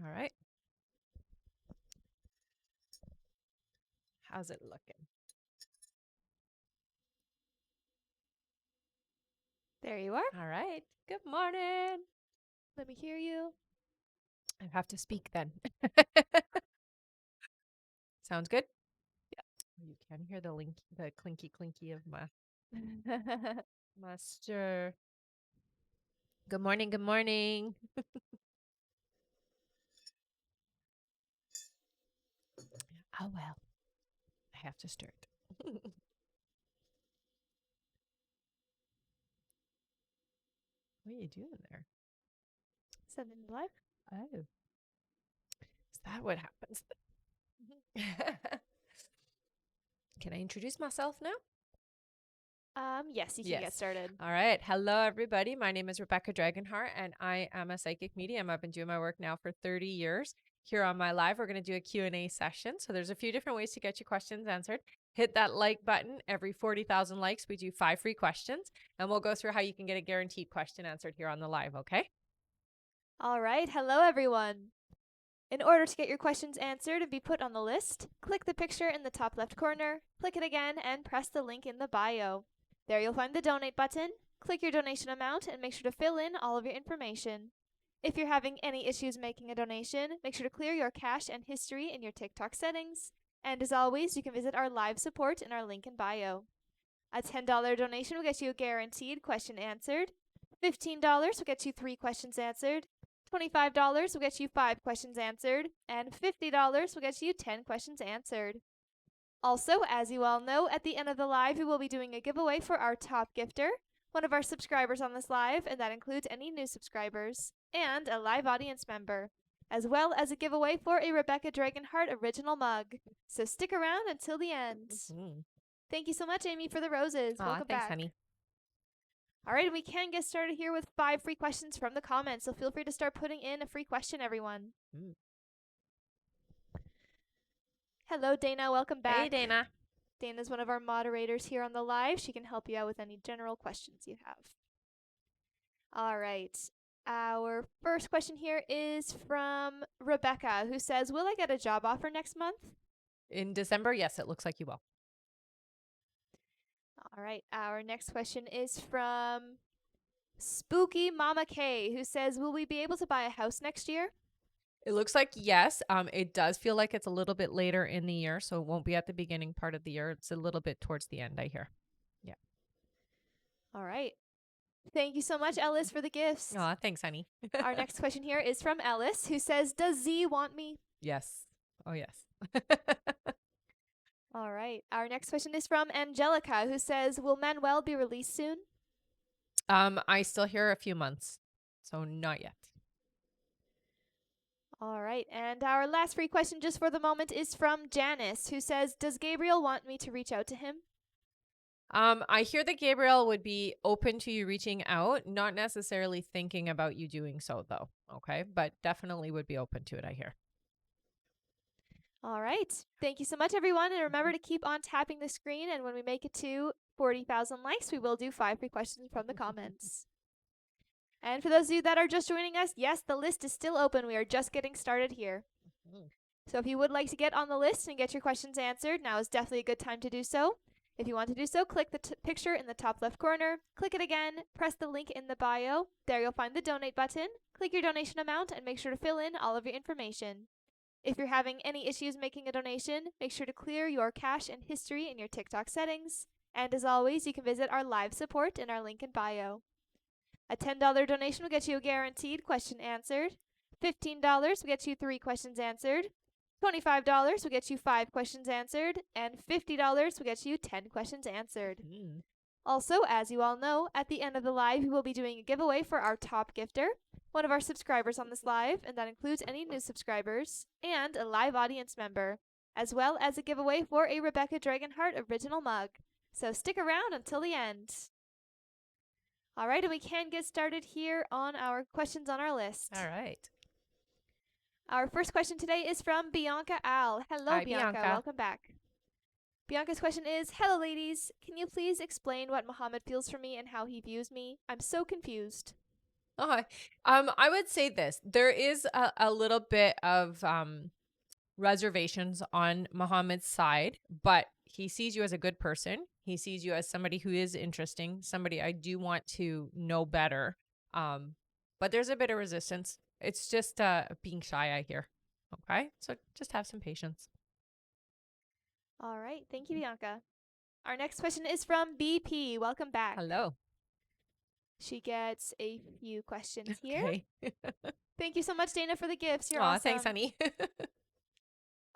All right. How's it looking? There you are. All right. Good morning. Let me hear you. I have to speak then. Sounds good? Yeah. You can hear the clinky clinky of my stir. Good morning. Good morning. Oh, well. I have to stir it. What are you doing there? Sending live. Oh. Is that what happens? Can I introduce myself now? Yes, you can get Yes. started. All right. Hello, everybody. My name is Rebecca Dragonheart, and I am a psychic medium. I've been doing my work now for 30 years. Here on my live, we're going to do a Q&A session. So there's a few different ways to get your questions answered. Hit that like button. Every 40,000 likes, we do 5 free questions, and we'll go through how you can get a guaranteed question answered here on the live, okay? All right. Hello, everyone. In order to get your questions answered and be put on the list, click the picture in the top left corner, click it again, and press the link in the bio. There you'll find the donate button. Click your donation amount and make sure to fill in all of your information. If you're having any issues making a donation, make sure to clear your cache and history in your TikTok settings. And as always, you can visit our live support in our link in bio. A $10 donation will get you a guaranteed question answered. $15 will get you 3 questions answered. $25 will get you 5 questions answered. And $50 will get you 10 questions answered. Also, as you all know, at the end of the live, we will be doing a giveaway for our top gifter, one of our subscribers on this live, and that includes any new subscribers, and a live audience member, as well as a giveaway for a Rebecca Dragonheart original mug. So stick around until the end. Thank you so much, Amy, for the roses. Welcome Thanks, back. honey. All right, and we can get started here with 5 free questions from the comments, so feel free to start putting in a free question, everyone. Hello, Dana. Welcome back. Hey, Dana. Dana's one of our moderators here on the live. She can help you out with any general questions you have. All right. Our first question here is from Rebecca, who says, will I get a job offer next month? In December, yes, it looks like you will. All right. Our next question is from Spooky Mama K, who says, will we be able to buy a house next year? It looks like yes. It does feel like it's a little bit later in the year, so it won't be at the beginning part of the year. It's a little bit towards the end, I hear. Yeah. All right. Thank you so much, Ellis, for the gifts. Aw, thanks, honey. Our next question here is from Ellis, who says, does Z want me? Yes. Oh, yes. All right. Our next question is from Angelica, who says, will Manuel be released soon? I still hear a few months, so not yet. All right. And our last free question just for the moment is from Janice, who says, does Gabriel want me to reach out to him? I hear that Gabriel would be open to you reaching out, not necessarily thinking about you doing so, though. Okay. But definitely would be open to it, I hear. All right. Thank you so much, everyone. And remember to keep on tapping the screen. And when we make it to 40,000 likes, we will do 5 free questions from the comments. And for those of you that are just joining us, yes, the list is still open. We are just getting started here. So if you would like to get on the list and get your questions answered, now is definitely a good time to do so. If you want to do so, click the picture in the top left corner, click it again, press the link in the bio. There you'll find the donate button. Click your donation amount and make sure to fill in all of your information. If you're having any issues making a donation, make sure to clear your cache and history in your TikTok settings. And as always, you can visit our live support in our link in bio. A $10 donation will get you a guaranteed question answered. $15 will get you 3 questions answered. $25 will get you 5 questions answered. And $50 will get you 10 questions answered. Also, as you all know, at the end of the live, we will be doing a giveaway for our top gifter, one of our subscribers on this live, and that includes any new subscribers, and a live audience member, as well as a giveaway for a Rebecca Dragonheart original mug. So stick around until the end. All right, and we can get started here on our questions on our list. All right. Our first question today is from Bianca Al. Hello, Hi, Bianca. Bianca. Welcome back. Bianca's question is, hello, ladies. Can you please explain what Muhammad feels for me and how he views me? I'm so confused. I would say this. There is a little bit of reservations on Muhammad's side, but he sees you as a good person. He sees you as somebody who is interesting, somebody I do want to know better. Um, but there's a bit of resistance. It's just being shy, I hear. Okay. So just have some patience. All right. Thank you, Bianca. Our next question is from BP. Welcome back. Hello. She gets a few questions here. Okay. Thank you so much, Dana, for the gifts. You're Aw, awesome. thanks, honey.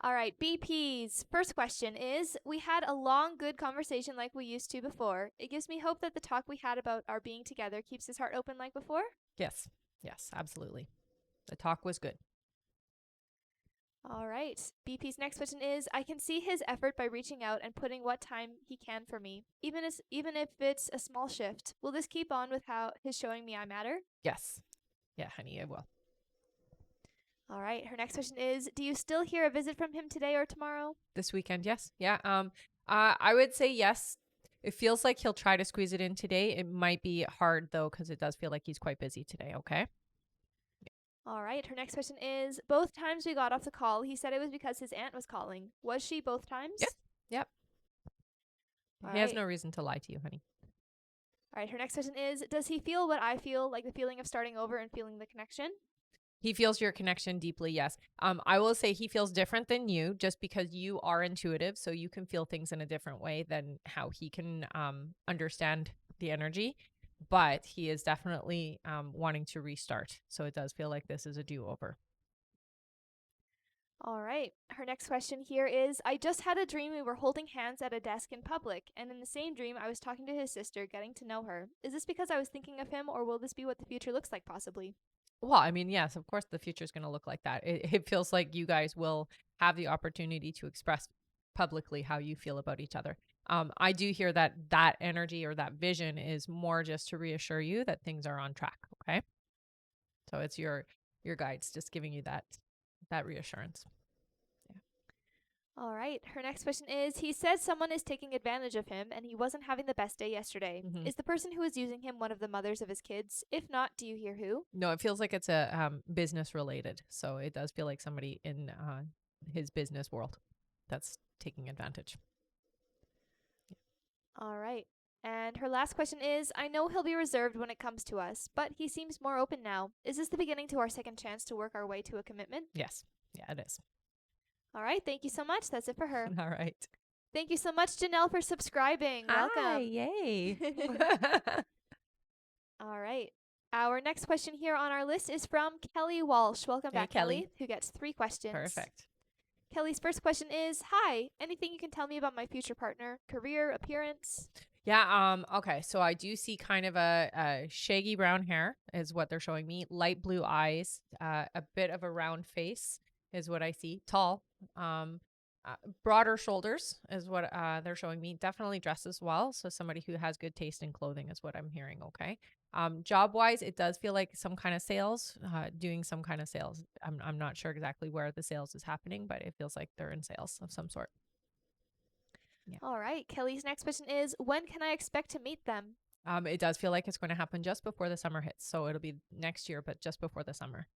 All right, BP's first question is, we had a long, good conversation like we used to before. It gives me hope that the talk we had about our being together keeps his heart open like before. Yes. Yes, absolutely. The talk was good. All right. BP's next question is, I can see his effort by reaching out and putting what time he can for me, even if it's a small shift. Will this keep on with how his showing me I matter? Yes. Yeah, honey, I will. All right. Her next question is, do you still hear a visit from him today or tomorrow? This weekend, yes. Yeah. I would say yes. It feels like he'll try to squeeze it in today. It might be hard though, because it does feel like he's quite busy today. Okay. All right. Her next question is, both times we got off the call, he said it was because his aunt was calling. Was she both times? Yes. Yep. All He has right. no reason to lie to you, honey. All right. Her next question is, does he feel what I feel, like the feeling of starting over and feeling the connection? He feels your connection deeply, yes. I will say he feels different than you just because you are intuitive, so you can feel things in a different way than how he can understand the energy. But he is definitely wanting to restart. So it does feel like this is a do-over. All right. Her next question here is, I just had a dream we were holding hands at a desk in public, and in the same dream I was talking to his sister, getting to know her. Is this because I was thinking of him, or will this be what the future looks like possibly? Well, I mean, yes, of course the future is going to look like that. It feels like you guys will have the opportunity to express publicly how you feel about each other. I do hear that that energy or that vision is more just to reassure you that things are on track. Okay, so it's your guides just giving you that reassurance. All right. Her next question is, he says someone is taking advantage of him and he wasn't having the best day yesterday. Hmm. Is the person who is using him one of the mothers of his kids? If not, do you hear who? No, it feels like it's a business related. So it does feel like somebody in his business world that's taking advantage. All right. And her last question is, I know he'll be reserved when it comes to us, but he seems more open now. Is this the beginning to our second chance to work our way to a commitment? Yes. Yeah, it is. All right. Thank you so much. That's it for her. All right. Thank you so much, Janelle, for subscribing. Hi, Welcome. yay. All right. Our next question here on our list is from Kelly Walsh. Welcome Hey, back, Kelly. who gets 3 questions. Perfect. Kelly's first question is, hi, anything you can tell me about my future partner, career, appearance? Yeah, okay. So I do see kind of a shaggy brown hair is what they're showing me. Light blue eyes, a bit of a round face is what I see. Tall. Um broader shoulders is what they're showing me. Definitely dresses well. So somebody who has good taste in clothing is what I'm hearing, okay? Job wise, it does feel like some kind of sales, doing some kind of sales. I'm not sure exactly where the sales is happening, but it feels like they're in sales of some sort. Yeah. All right. Kelly's next question is, when can I expect to meet them? It does feel like it's going to happen just before the summer hits. So it'll be next year, but just before the summer.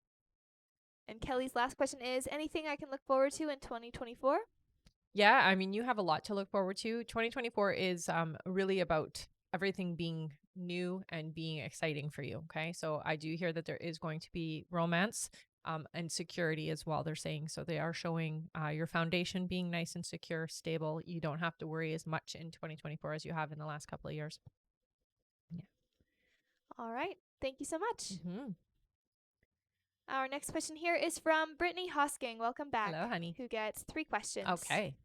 And Kelly's last question is, anything I can look forward to in 2024? Yeah, I mean, you have a lot to look forward to. 2024 is really about everything being new and being exciting for you. Okay. So I do hear that there is going to be romance and security as well, they're saying. So they are showing your foundation being nice and secure, stable. You don't have to worry as much in 2024 as you have in the last couple of years. Yeah. All right. Thank you so much. Mm-hmm. Our next question here is from Brittany Hosking. Welcome back. Hello, honey. Who gets 3 questions. Okay.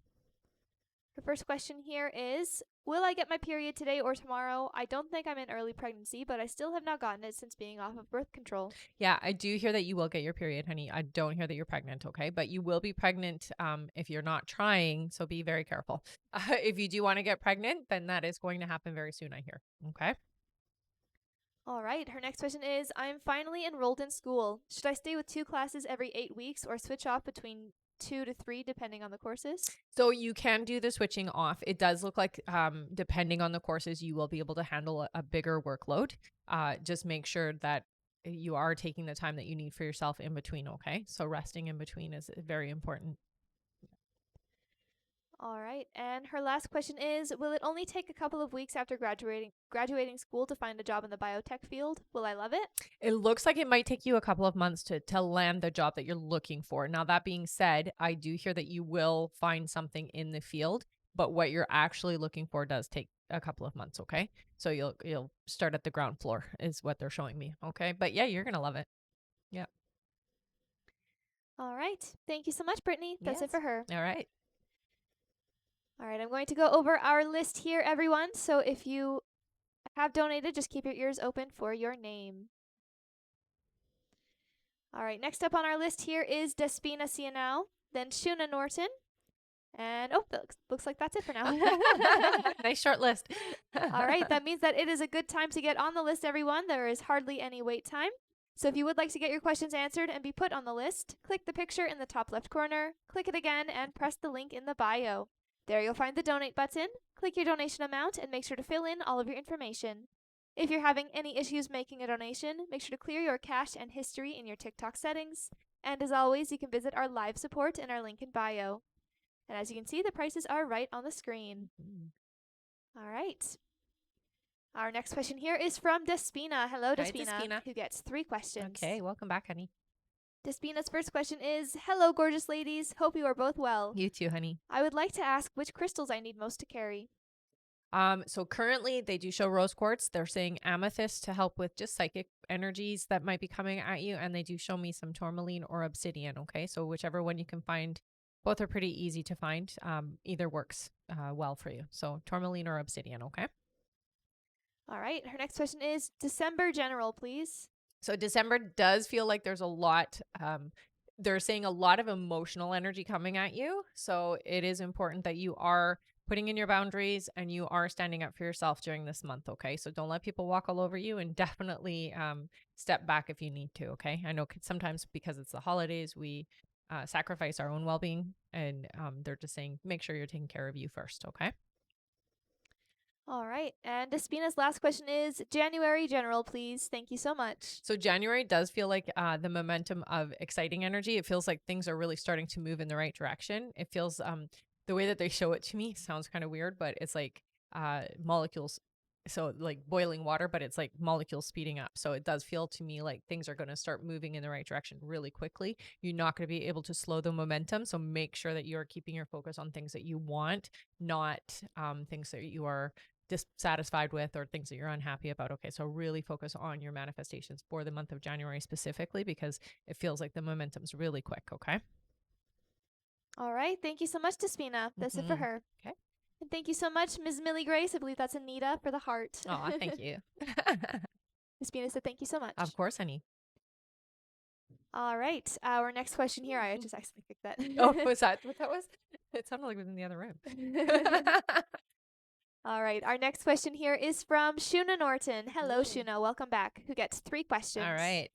Her first question here is, will I get my period today or tomorrow? I don't think I'm in early pregnancy, but I still have not gotten it since being off of birth control. Yeah, I do hear that you will get your period, honey. I don't hear that you're pregnant, okay? But you will be pregnant if you're not trying, so be very careful. If you do want to get pregnant, then that is going to happen very soon, I hear. Okay? All right. Her next question is, I'm finally enrolled in school. Should I stay with 2 classes every 8 weeks or switch off between 2 to 3 depending on the courses? So you can do the switching off. It does look like depending on the courses, you will be able to handle a bigger workload. Just make sure that you are taking the time that you need for yourself in between. Okay. So resting in between is very important. All right. And her last question is, will it only take a couple of weeks after graduating school to find a job in the biotech field? Will I love it? It looks like it might take you a couple of months to land the job that you're looking for. Now, that being said, I do hear that you will find something in the field, but what you're actually looking for does take a couple of months. Okay. So you'll start at the ground floor is what they're showing me. Okay. But yeah, you're going to love it. Yeah. All right. Thank you so much, Brittany. That's it for her. All right. All right. I'm going to go over our list here, everyone. So if you have donated, just keep your ears open for your name. All right. Next up on our list here is Despina Cianao, then Shuna Norton. And that looks like that's it for now. Nice short list. All right. That means that it is a good time to get on the list, everyone. There is hardly any wait time. So if you would like to get your questions answered and be put on the list, click the picture in the top left corner, click it again, and press the link in the bio. There you'll find the donate button. Click your donation amount and make sure to fill in all of your information. If you're having any issues making a donation, make sure to clear your cache and history in your TikTok settings. And as always, you can visit our live support in our link in bio. And as you can see, the prices are right on the screen. All right. Our next question here is from Despina. Hello, Despina, Despina, who gets 3 questions. Okay, welcome back, honey. Despina's first question is, hello, gorgeous ladies. Hope you are both well. You too, honey. I would like to ask which crystals I need most to carry. So currently they do show rose quartz. They're saying amethyst to help with just psychic energies that might be coming at you. And they do show me some tourmaline or obsidian. Okay. So whichever one you can find, both are pretty easy to find. Either works well for you. So tourmaline or obsidian. Okay. All right. Her next question is December general, please. So December does feel like there's a lot. They're saying a lot of emotional energy coming at you. So it is important that you are putting in your boundaries and you are standing up for yourself during this month. Okay. So don't let people walk all over you, and definitely step back if you need to. Okay. I know sometimes because it's the holidays, we sacrifice our own well-being, and they're just saying, make sure you're taking care of you first. Okay. All right. And Despina's last question is January general, please. Thank you so much. So January does feel like the momentum of exciting energy. It feels like things are really starting to move in the right direction. It feels the way that they show it to me sounds kind of weird, but it's like molecules. So like boiling water, but it's like molecules speeding up. So it does feel to me like things are going to start moving in the right direction really quickly. You're not going to be able to slow the momentum. So make sure that you're keeping your focus on things that you want, not things that you are dissatisfied with or things that you're unhappy about. Okay. So really focus on your manifestations for the month of January specifically, because it feels like the momentum's really quick. Okay. All right. Thank you so much, Despina. That's it for her. Okay. And thank you so much, Ms. Millie Grace. I believe that's Anita for the heart. Oh, thank you. Despina said thank you so much. Of course, honey. All right. Our next question here. I just accidentally clicked that. Oh, was that what that was? It sounded like it was in the other room. All right. Our next question here is from Shuna Norton. Hello, Shuna. Welcome back. Who gets 3 questions. All right.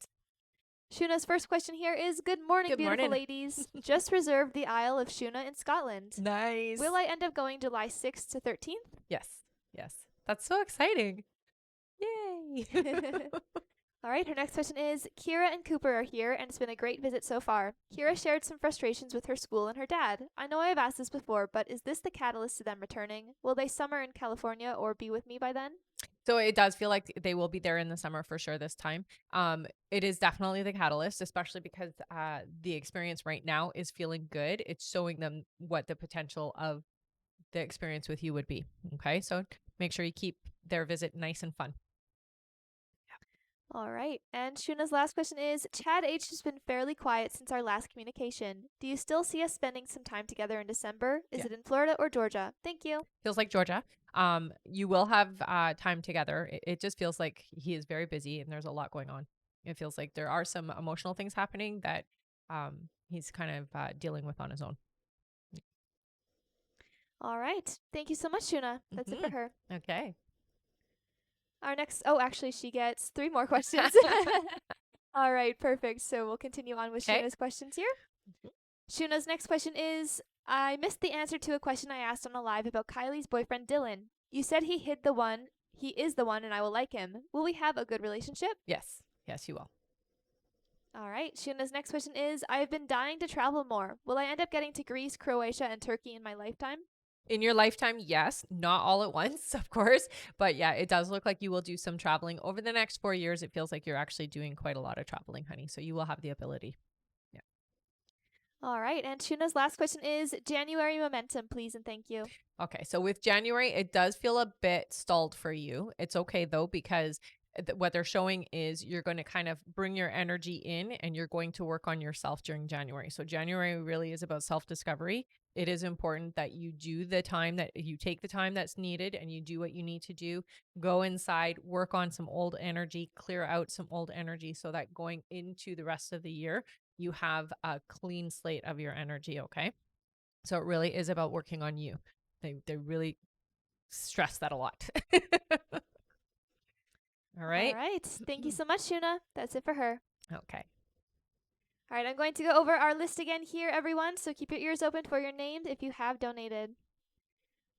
Shuna's first question here is, good morning, beautiful ladies. Just reserved the Isle of Shuna in Scotland. Nice. Will I end up going July 6th to 13th? Yes. Yes. That's so exciting. Yay. All right. Her next question is, Kira and Cooper are here, and it's been a great visit so far. Kira shared some frustrations with her school and her dad. I know I have asked this before, but is this the catalyst to them returning? Will they summer in California or be with me by then? So it does feel like they will be there in the summer for sure this time. It is definitely the catalyst, especially because the experience right now is feeling good. It's showing them what the potential of the experience with you would be. Okay. So make sure you keep their visit nice and fun. All right. And Shuna's last question is, Chad H has been fairly quiet since our last communication. Do you still see us spending some time together in December? Is it in Florida or Georgia? Thank you. Feels like Georgia. You will have time together. It just feels like he is very busy and there's a lot going on. It feels like there are some emotional things happening that he's kind of dealing with on his own. All right. Thank you so much, Shuna. That's it for her. Okay. Our next, actually, she gets 3 more questions. All right, perfect. So we'll continue on with Shuna's questions here. Shuna's next question is, I missed the answer to a question I asked on a live about Kylie's boyfriend, Dylan. You said he is the one and I will like him. Will we have a good relationship? Yes. Yes, you will. All right. Shuna's next question is, I have been dying to travel more. Will I end up getting to Greece, Croatia, and Turkey in my lifetime? In your lifetime, yes, not all at once, of course. But yeah, it does look like you will do some traveling over the next 4 years. It feels like you're actually doing quite a lot of traveling, honey. So you will have the ability. Yeah. All right. And Shuna's last question is, January momentum, please and thank you. Okay. So with January, it does feel a bit stalled for you. It's okay though, because what they're showing is you're going to kind of bring your energy in and you're going to work on yourself during January. So January really is about self-discovery. It is important that you do the time that you take the time that's needed and you do what you need to do. Go inside, work on some old energy, clear out some old energy so that going into the rest of the year, you have a clean slate of your energy, okay? So it really is about working on you. They really stress that a lot. All All right. right. Thank you so much, Shuna. That's it for her. Okay. All right. I'm going to go over our list again here, everyone. So keep your ears open for your names if you have donated.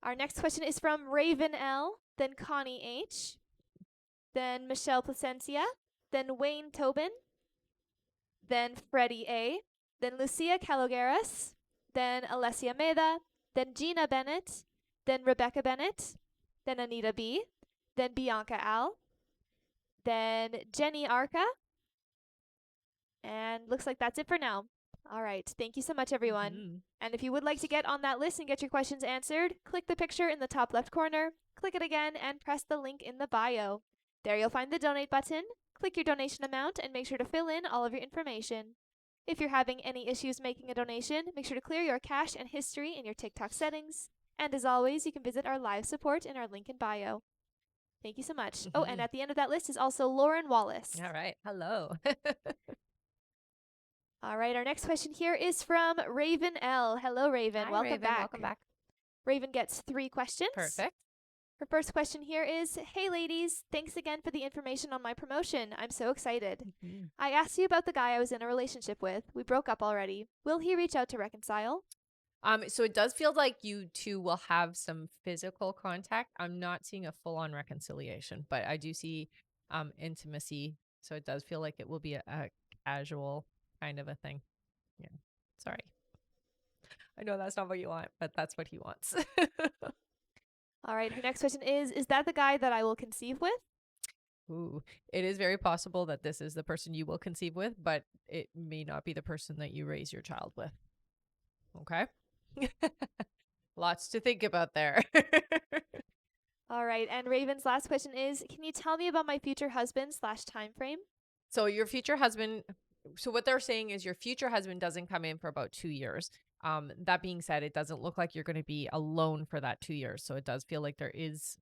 Our next question is from Raven L, then Connie H, then Michelle Placencia, then Wayne Tobin, then Freddie A, then Lucia Calogaras, then Alessia Meda, then Gina Bennett, then Rebecca Bennett, then Anita B, then Bianca Al, then Jenny Arca, and looks like that's it for now. All right. Thank you so much, everyone. Mm-hmm. And if you would like to get on that list and get your questions answered, click the picture in the top left corner, click it again, and press the link in the bio. There you'll find the donate button. Click your donation amount and make sure to fill in all of your information. If you're having any issues making a donation, make sure to clear your cache and history in your TikTok settings. And as always, you can visit our live support in our link in bio. Thank you so much. Mm-hmm. Oh, and at the end of that list is also Lauren Wallace. All right. Hello. All right, our next question here is from Raven L. Hello, Raven. Hi, Welcome Raven. back. Welcome back. Raven gets 3 questions. Perfect. Her first question here is, hey ladies, thanks again for the information on my promotion. I'm so excited. Mm-hmm. I asked you about the guy I was in a relationship with. We broke up already. Will he reach out to reconcile? So it does feel like you two will have some physical contact. I'm not seeing a full-on reconciliation, but I do see intimacy. So it does feel like it will be a casual kind of a thing. Yeah. Sorry. I know that's not what you want, but that's what he wants. All right, her next question is that the guy that I will conceive with? Ooh, it is very possible that this is the person you will conceive with, but it may not be the person that you raise your child with. Okay? Lots to think about there. All right, and Raven's last question is, can you tell me about my future husband / time frame? So your future husband, so what they're saying is your future husband doesn't come in for about 2 years. That being said, it doesn't look like you're going to be alone for that 2 years. So it does feel like there is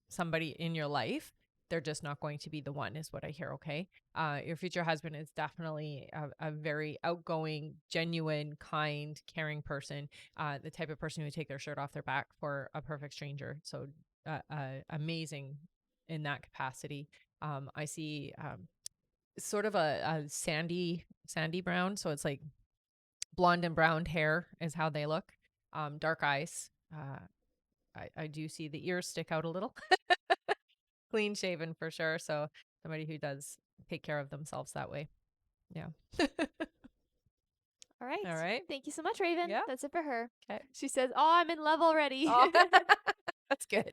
somebody in your life. They're just not going to be the one, is what I hear. Okay. Your future husband is definitely a very outgoing, genuine, kind, caring person. The type of person who would take their shirt off their back for a perfect stranger. So amazing in that capacity. I see sort of a sandy brown. So it's like blonde and brown hair is how they look. Dark eyes. I do see the ears stick out a little. Clean shaven for sure. So somebody who does take care of themselves that way. Yeah. All right. All right. Thank you so much, Raven. Yeah. That's it for her. Okay. She says, oh, I'm in love already. Oh, that's good.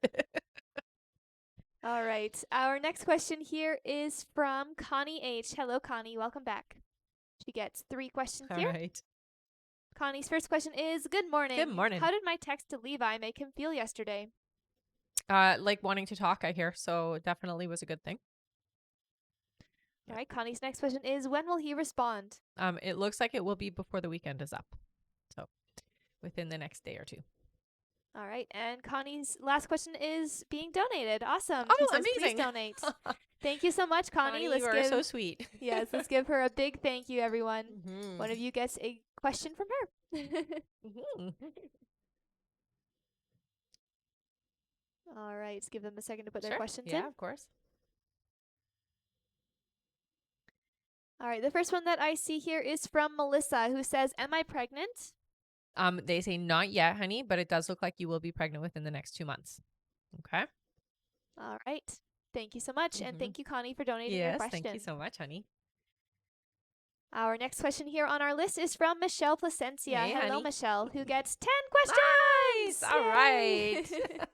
All right. Our next question here is from Connie H. Hello, Connie. Welcome back. She gets 3 questions All here. right. Connie's first question is, good morning. Good morning. How did my text to Levi make him feel yesterday? Like wanting to talk, I hear. So definitely was a good thing. All right. Connie's next question is, when will he respond? It looks like it will be before the weekend is up. So within the next day or 2. All right. And Connie's last question is being donated. Awesome. Oh, She says, amazing. please donate. Thank you so much, Connie. You are so sweet. Yes, let's give her a big thank you, everyone. Mm-hmm. One of you gets a question from her. Mm-hmm. All right. Let's give them a second to put their Sure. questions Yeah, in. of course. All right. The first one that I see here is from Melissa, who says, am I pregnant? They say not yet, honey, but it does look like you will be pregnant within the next 2 months. Okay. All right. Thank you so much. And Mhm. thank you, Connie, for donating your Yes, question. thank you so much, honey. Our next question here on our list is from Michelle Placencia. Hey, Hello, honey. Michelle, who gets 10 Nice. questions. All Yay! right.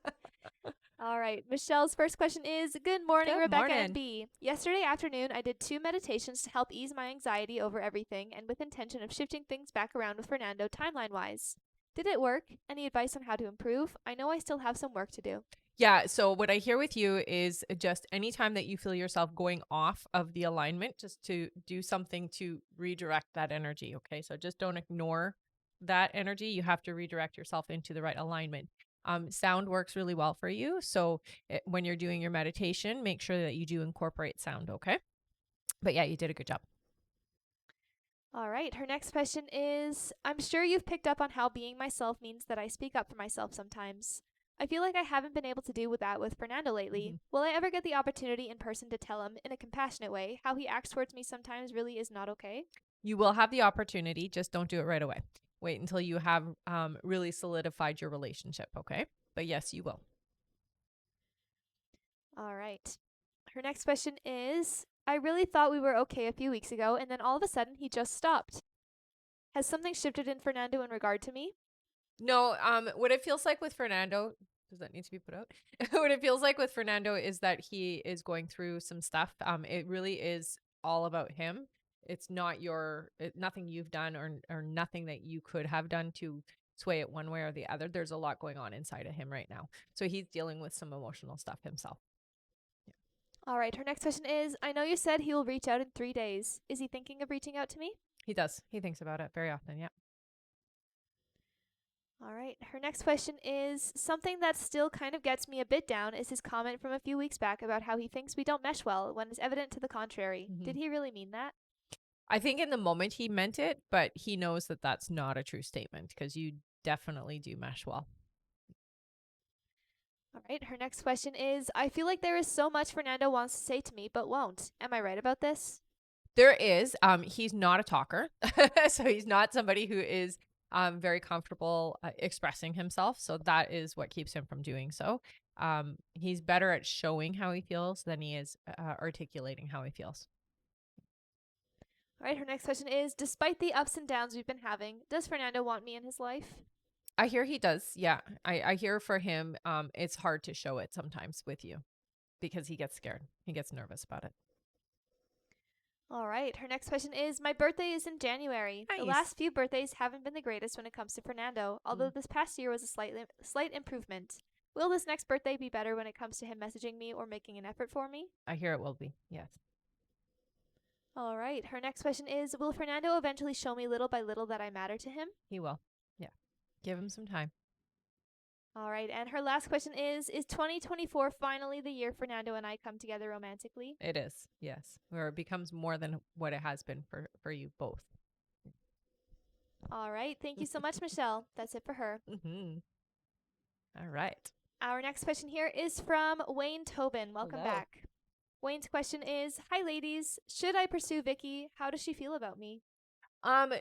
All right. Michelle's first question is, good morning, Good Rebecca and morning. B. Yesterday afternoon, I did 2 meditations to help ease my anxiety over everything and with intention of shifting things back around with Fernando timeline-wise. Did it work? Any advice on how to improve? I know I still have some work to do. Yeah. So what I hear with you is just anytime that you feel yourself going off of the alignment, just to do something to redirect that energy. Okay. So just don't ignore that energy. You have to redirect yourself into the right alignment. Sound works really well for you. So when you're doing your meditation, make sure that you do incorporate sound. Okay. But yeah, you did a good job. All right. Her next question is, I'm sure you've picked up on how being myself means that I speak up for myself sometimes. I feel like I haven't been able to do with that with Fernando lately. Mhm. Will I ever get the opportunity in person to tell him, in a compassionate way, how he acts towards me sometimes really is not okay? You will have the opportunity, just don't do it right away. Wait until you have really solidified your relationship, okay? But yes, you will. All right. Her next question is, I really thought we were okay a few weeks ago, and then all of a sudden he just stopped. Has something shifted in Fernando in regard to me? No, what it feels like with Fernando, does that need to be put out? What it feels like with Fernando is that he is going through some stuff. It really is all about him. It's not nothing you've done or nothing that you could have done to sway it one way or the other. There's a lot going on inside of him right now. So he's dealing with some emotional stuff himself. All right. Her next question is, I know you said he will reach out in 3 days. Is he thinking of reaching out to me? He does. He thinks about it very often. Yeah. All right. Her next question is, something that still kind of gets me a bit down is his comment from a few weeks back about how he thinks we don't mesh well when it's evident to the contrary. Mhm. Did he really mean that? I think in the moment he meant it, but he knows that that's not a true statement because you definitely do mesh well. All right. Her next question is, I feel like there is so much Fernando wants to say to me but won't. Am I right about this? There is, he's not a talker. So he's not somebody who is very comfortable expressing himself. So that is what keeps him from doing so. He's better at showing how he feels than he is articulating how he feels. All right. Her next question is, despite the ups and downs we've been having, does Fernando want me in his life? I hear he does. Yeah. I hear for him, it's hard to show it sometimes with you because he gets scared. He gets nervous about it. All right. Her next question is, my birthday is in January. The Nice. last few birthdays haven't been the greatest when it comes to Fernando, although this past year was a slight improvement. Will this next birthday be better when it comes to him messaging me or making an effort for me? I hear it will be. Yes, All right. Her next question is, will Fernando eventually show me little by little that I matter to him? he will. Yeah. Give him some time. All right. And her last question is 2024 finally the year Fernando and I come together romantically? It is. Yes. Where it becomes more than what it has been for you both. All right. Thank you so much, Michelle. That's it for her. Mm-hmm. All right. Our next question here is from Wayne Tobin. Welcome Hello. back. Wayne's question is, hi ladies, should I pursue Vicky? How does she feel about me?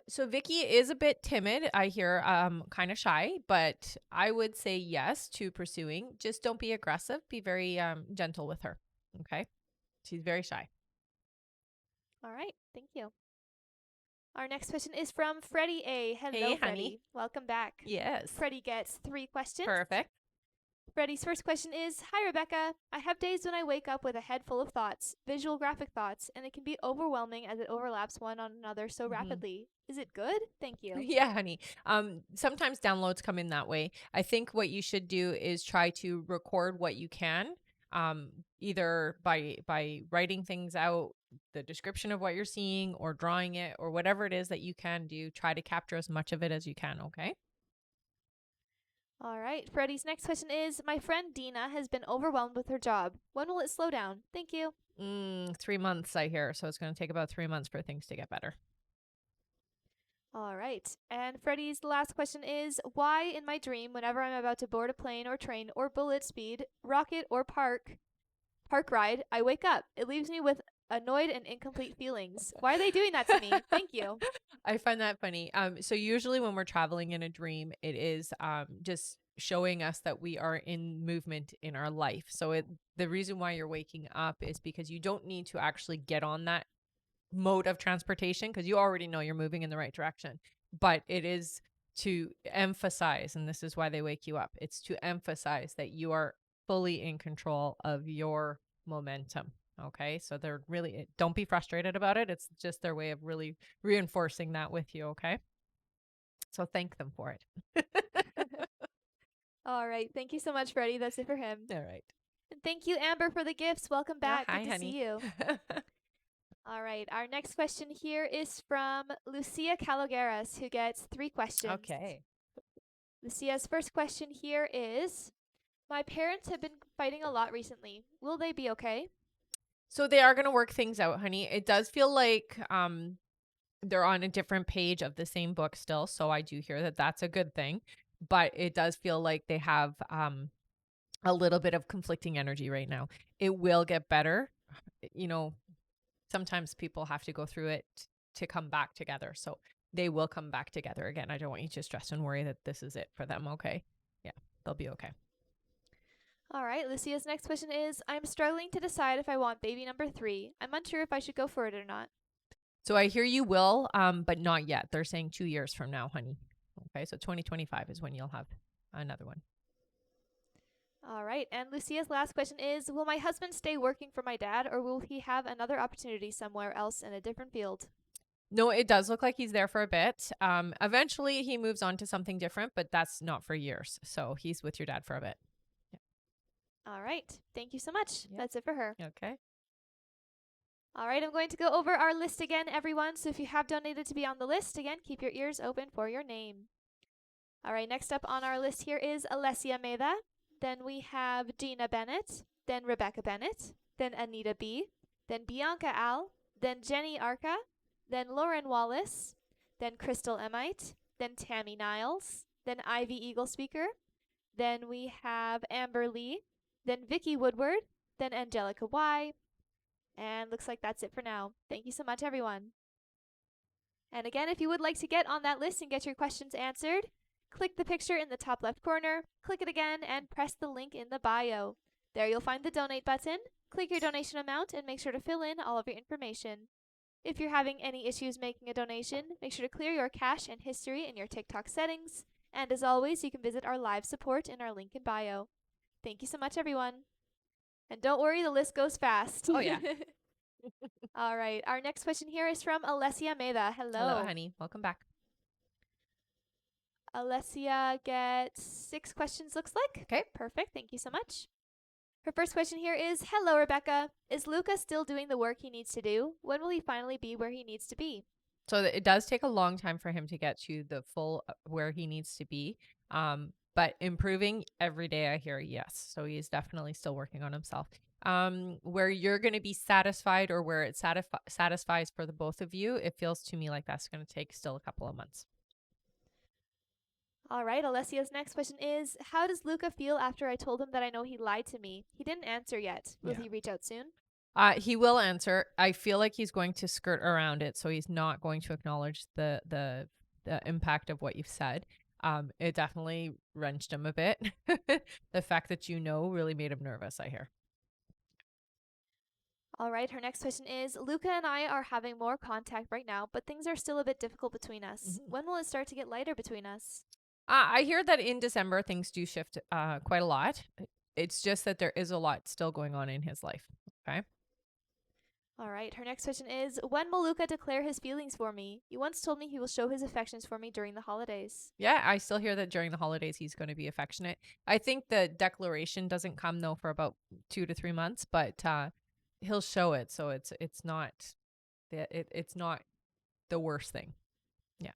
So Vicky is a bit timid. I hear kind of shy, but I would say yes to pursuing. Just don't be aggressive. Be very gentle with her. Okay? She's very shy. All right. Thank you. Our next question is from Freddie A. Hello, Hey, Freddie. honey. Welcome back. Yes. Freddie gets 3 questions. Perfect. Freddie's first question is, hi, Rebecca. I have days when I wake up with a head full of thoughts, visual graphic thoughts, and it can be overwhelming as it overlaps one on another so Mhm. rapidly. Is it good? Thank you. Yeah, honey. Sometimes downloads come in that way. I think what you should do is try to record what you can, either by writing things out, the description of what you're seeing, or drawing it, or whatever it is that you can do. Try to capture as much of it as you can. Okay. All right. Freddie's next question is, my friend Dina has been overwhelmed with her job. When will it slow down? Thank you. 3 months, I hear. So it's going to take about 3 months for things to get better. All right. And Freddie's last question is, why in my dream, whenever I'm about to board a plane or train or bullet speed, rocket or park ride, I wake up. It leaves me with annoyed and incomplete feelings. Why are they doing that to me? Thank you. I find that funny. So usually when we're traveling in a dream, it is just showing us that we are in movement in our life. So the reason why you're waking up is because you don't need to actually get on that mode of transportation, because you already know you're moving in the right direction. But it is to emphasize, and this is why they wake you up, it's to emphasize that you are fully in control of your momentum. Okay. So they're really, don't be frustrated about it. It's just their way of really reinforcing that with you. Okay. So thank them for it. All right. Thank you so much, Freddie. That's it for him. All right. And thank you, Amber, for the gifts. Welcome back. Hi, Good to honey. see you. All right. Our next question here is from Lucia Calogueras, who gets 3 questions. Okay. Lucia's first question here is, my parents have been fighting a lot recently. Will they be okay? So they are going to work things out, honey. It does feel like they're on a different page of the same book still. So I do hear that that's a good thing. But it does feel like they have a little bit of conflicting energy right now. It will get better. You know, sometimes people have to go through it to come back together. So they will come back together again. I don't want you to stress and worry that this is it for them. Okay. Yeah, they'll be okay. All right. Lucia's next question is, I'm struggling to decide if I want baby number 3. I'm unsure if I should go for it or not. So I hear you will, but not yet. They're saying 2 years from now, honey. Okay. So 2025 is when you'll have another one. All right. And Lucia's last question is, will my husband stay working for my dad, or will he have another opportunity somewhere else in a different field? No, it does look like he's there for a bit. Eventually he moves on to something different, but that's not for years. So he's with your dad for a bit. All right. Thank you so much. Yeah. That's it for her. Okay. All right. I'm going to go over our list again, everyone. So if you have donated to be on the list, again, keep your ears open for your name. All right. Next up on our list here is Alessia Meda. Then we have Gina Bennett. Then Rebecca Bennett. Then Anita B. Then Bianca Al. Then Jenny Arca. Then Lauren Wallace. Then Crystal Emite. Then Tammy Niles. Then Ivy Eagle Speaker. Then we have Amber Lee. Then Vicky Woodward. Then Angelica Y. And looks like that's it for now. Thank you so much, everyone. And again, if you would like to get on that list and get your questions answered, click the picture in the top left corner, click it again, and press the link in the bio. There you'll find the donate button. Click your donation amount and make sure to fill in all of your information. If you're having any issues making a donation, make sure to clear your cache and history in your TikTok settings. And as always, you can visit our live support in our link in bio. Thank you so much, everyone. And don't worry, the list goes fast. Oh, yeah. All right. Our next question here is from Alessia Meda. Hello. Hello, honey. Welcome back. Alessia gets 6 questions, looks like. Okay. Perfect. Thank you so much. Her first question here is, hello, Rebecca. Is Luca still doing the work he needs to do? When will he finally be where he needs to be? So it does take a long time for him to get to the full where he needs to be. But improving every day, I hear yes. So he's definitely still working on himself. Where you're going to be satisfied, or where it satisfies for the both of you, it feels to me like that's going to take still a couple of months. All right. Alessia's next question is, how does Luca feel after I told him that I know he lied to me? He didn't answer yet. Will he reach out soon? He will answer. I feel like he's going to skirt around it, so he's not going to acknowledge the impact of what you've said. It definitely wrenched him a bit. The fact that you know really made him nervous, I hear. All right. Her next question is, Luca and I are having more contact right now, but things are still a bit difficult between us. Mhm. When will it start to get lighter between us? I hear that in December things do shift quite a lot. It's just that there is a lot still going on in his life. Okay. All right. Her next question is, when will Luca declare his feelings for me? You once told me he will show his affections for me during the holidays. Yeah, I still hear that during the holidays he's going to be affectionate. I think the declaration doesn't come though for about 2 to 3 months, but he'll show it. So it's not the worst thing. Yeah.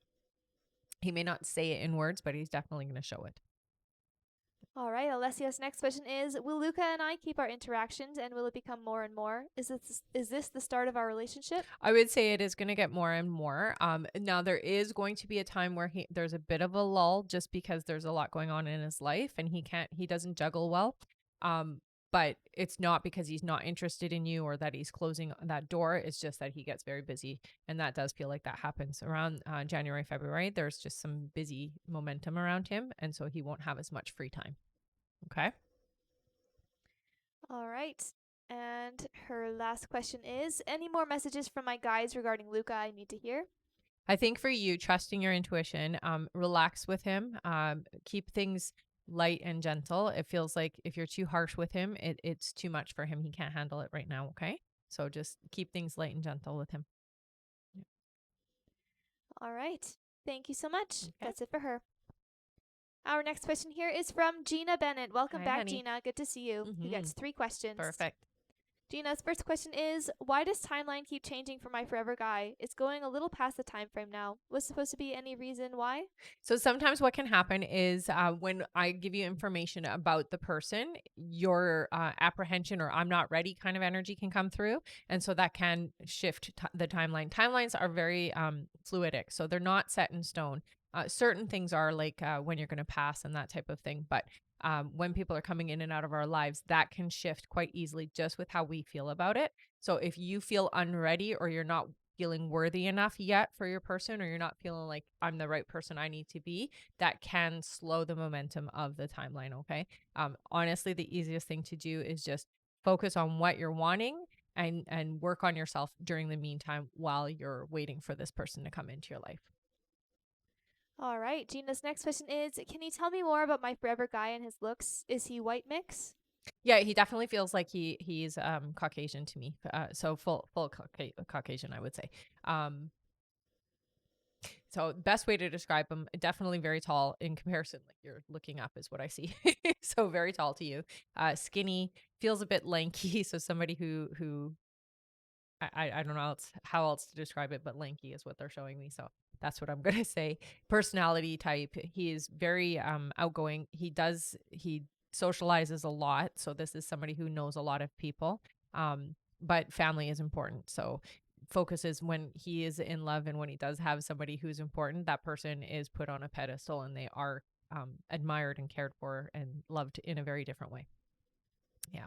He may not say it in words, but he's definitely going to show it. All right. Alessia's next question is, will Luca and I keep our interactions, and will it become more and more? Is this the start of our relationship? I would say it is going to get more and more. Now there is going to be a time where there's a bit of a lull, just because there's a lot going on in his life and he doesn't juggle well. But it's not because he's not interested in you or that he's closing that door. It's just that he gets very busy. And that does feel like that happens around January, February. There's just some busy momentum around him. And so he won't have as much free time. Okay. All right. And her last question is, any more messages from my guides regarding Luca I need to hear? I think for you, trusting your intuition, relax with him, keep things light and gentle. It feels like if you're too harsh with him, it's too much for him. He can't handle it right now. Okay. So just keep things light and gentle with him. All right. Thank you so much. Okay. That's it for her. Our next question here is from Gina Bennett. Welcome Hi, back, honey. Gina. Good to see you. Who gets 3 questions. Perfect. Gina's first question is, why does timeline keep changing for my forever guy? It's going a little past the time frame now. Was supposed to be any reason why? So sometimes what can happen is when I give you information about the person, your apprehension or I'm not ready kind of energy can come through. And so that can shift the timeline. Timelines are very fluidic, so they're not set in stone. Certain things are like when you're going to pass and that type of thing. But when people are coming in and out of our lives, that can shift quite easily just with how we feel about it. So if you feel unready or you're not feeling worthy enough yet for your person, or you're not feeling like I'm the right person I need to be, that can slow the momentum of the timeline. Okay. Honestly, the easiest thing to do is just focus on what you're wanting and work on yourself during the meantime while you're waiting for this person to come into your life. All right. Gina's next question is, can you tell me more about my forever guy and his looks? Is he white mix? Yeah, he definitely feels like he's Caucasian to me. So full Caucasian, I would say. So best way to describe him, definitely very tall in comparison. Like you're looking up is what I see. So very tall to you. Skinny, feels a bit lanky. So somebody who I don't know how else to describe it, but lanky is what they're showing me. So that's what I'm gonna say. Personality type. He is very outgoing. He socializes a lot. So this is somebody who knows a lot of people. But family is important. So focuses when he is in love and when he does have somebody who's important, that person is put on a pedestal and they are admired and cared for and loved in a very different way. Yeah.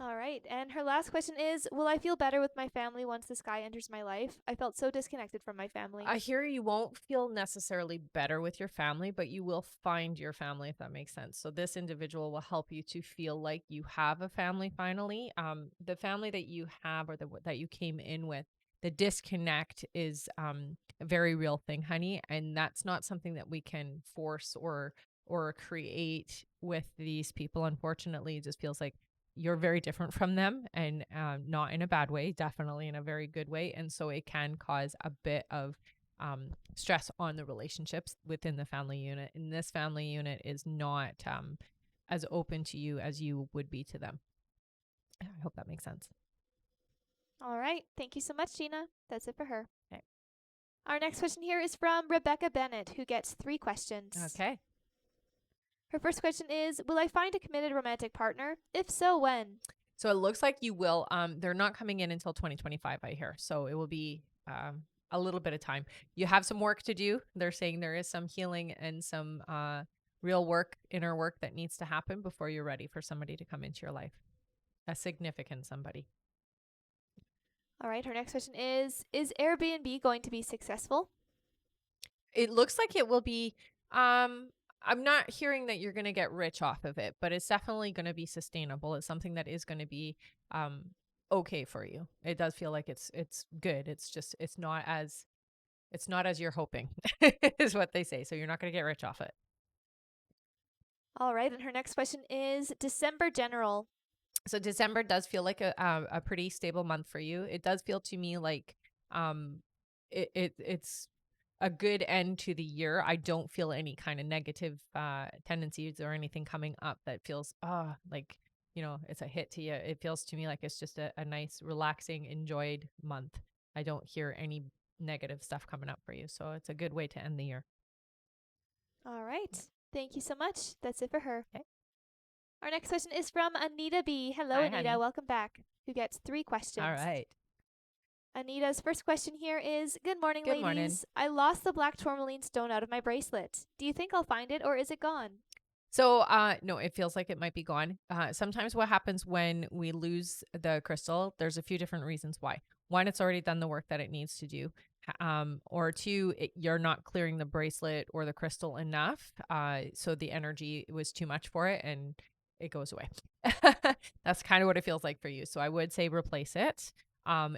All right. And her last question is, will I feel better with my family once this guy enters my life? I felt so disconnected from my family. I hear you won't feel necessarily better with your family, but you will find your family, if that makes sense. So this individual will help you to feel like you have a family finally. The family that you have or that you came in with, the disconnect is a very real thing, honey, and that's not something that we can force or create with these people. Unfortunately, it just feels like you're very different from them and not in a bad way, definitely in a very good way. And so it can cause a bit of stress on the relationships within the family unit. And this family unit is not as open to you as you would be to them. I hope that makes sense. All right. Thank you so much, Gina. That's it for her. Okay. Our next question here is from Rebecca Bennett, who gets 3 questions. Okay. Her first question is, will I find a committed romantic partner? If so, when? So it looks like you will. They're not coming in until 2025, I hear. So it will be a little bit of time. You have some work to do. They're saying there is some healing and some real work, inner work that needs to happen before you're ready for somebody to come into your life. A significant somebody. All right. Her next question is Airbnb going to be successful? It looks like it will be. I'm not hearing that you're going to get rich off of it, but it's definitely going to be sustainable. It's something that is going to be um, okay for you. It does feel like it's good. It's just it's not as you're hoping, is what they say. So you're not going to get rich off it. All right. And her next question is December general. So December does feel like a pretty stable month for you. It does feel to me like um, it's a good end to the year. I don't feel any kind of negative tendencies or anything coming up that feels like it's a hit to you. It feels to me like it's just a nice, relaxing, enjoyed month. I don't hear any negative stuff coming up for you, so it's a good way to end the year. All right. Thank you so much. That's it for her. Okay. Our next question is from Anita B. Hello, Hi, Anita. honey. Welcome back. Who gets 3 questions. All right. Anita's first question here is, good morning, Good ladies. morning. I lost the black tourmaline stone out of my bracelet. Do you think I'll find it or is it gone? So, no, it feels like it might be gone. Sometimes what happens when we lose the crystal, there's a few different reasons why. One, it's already done the work that it needs to do. Or two, you're not clearing the bracelet or the crystal enough. So the energy was too much for it and it goes away. That's kind of what it feels like for you. So I would say replace it.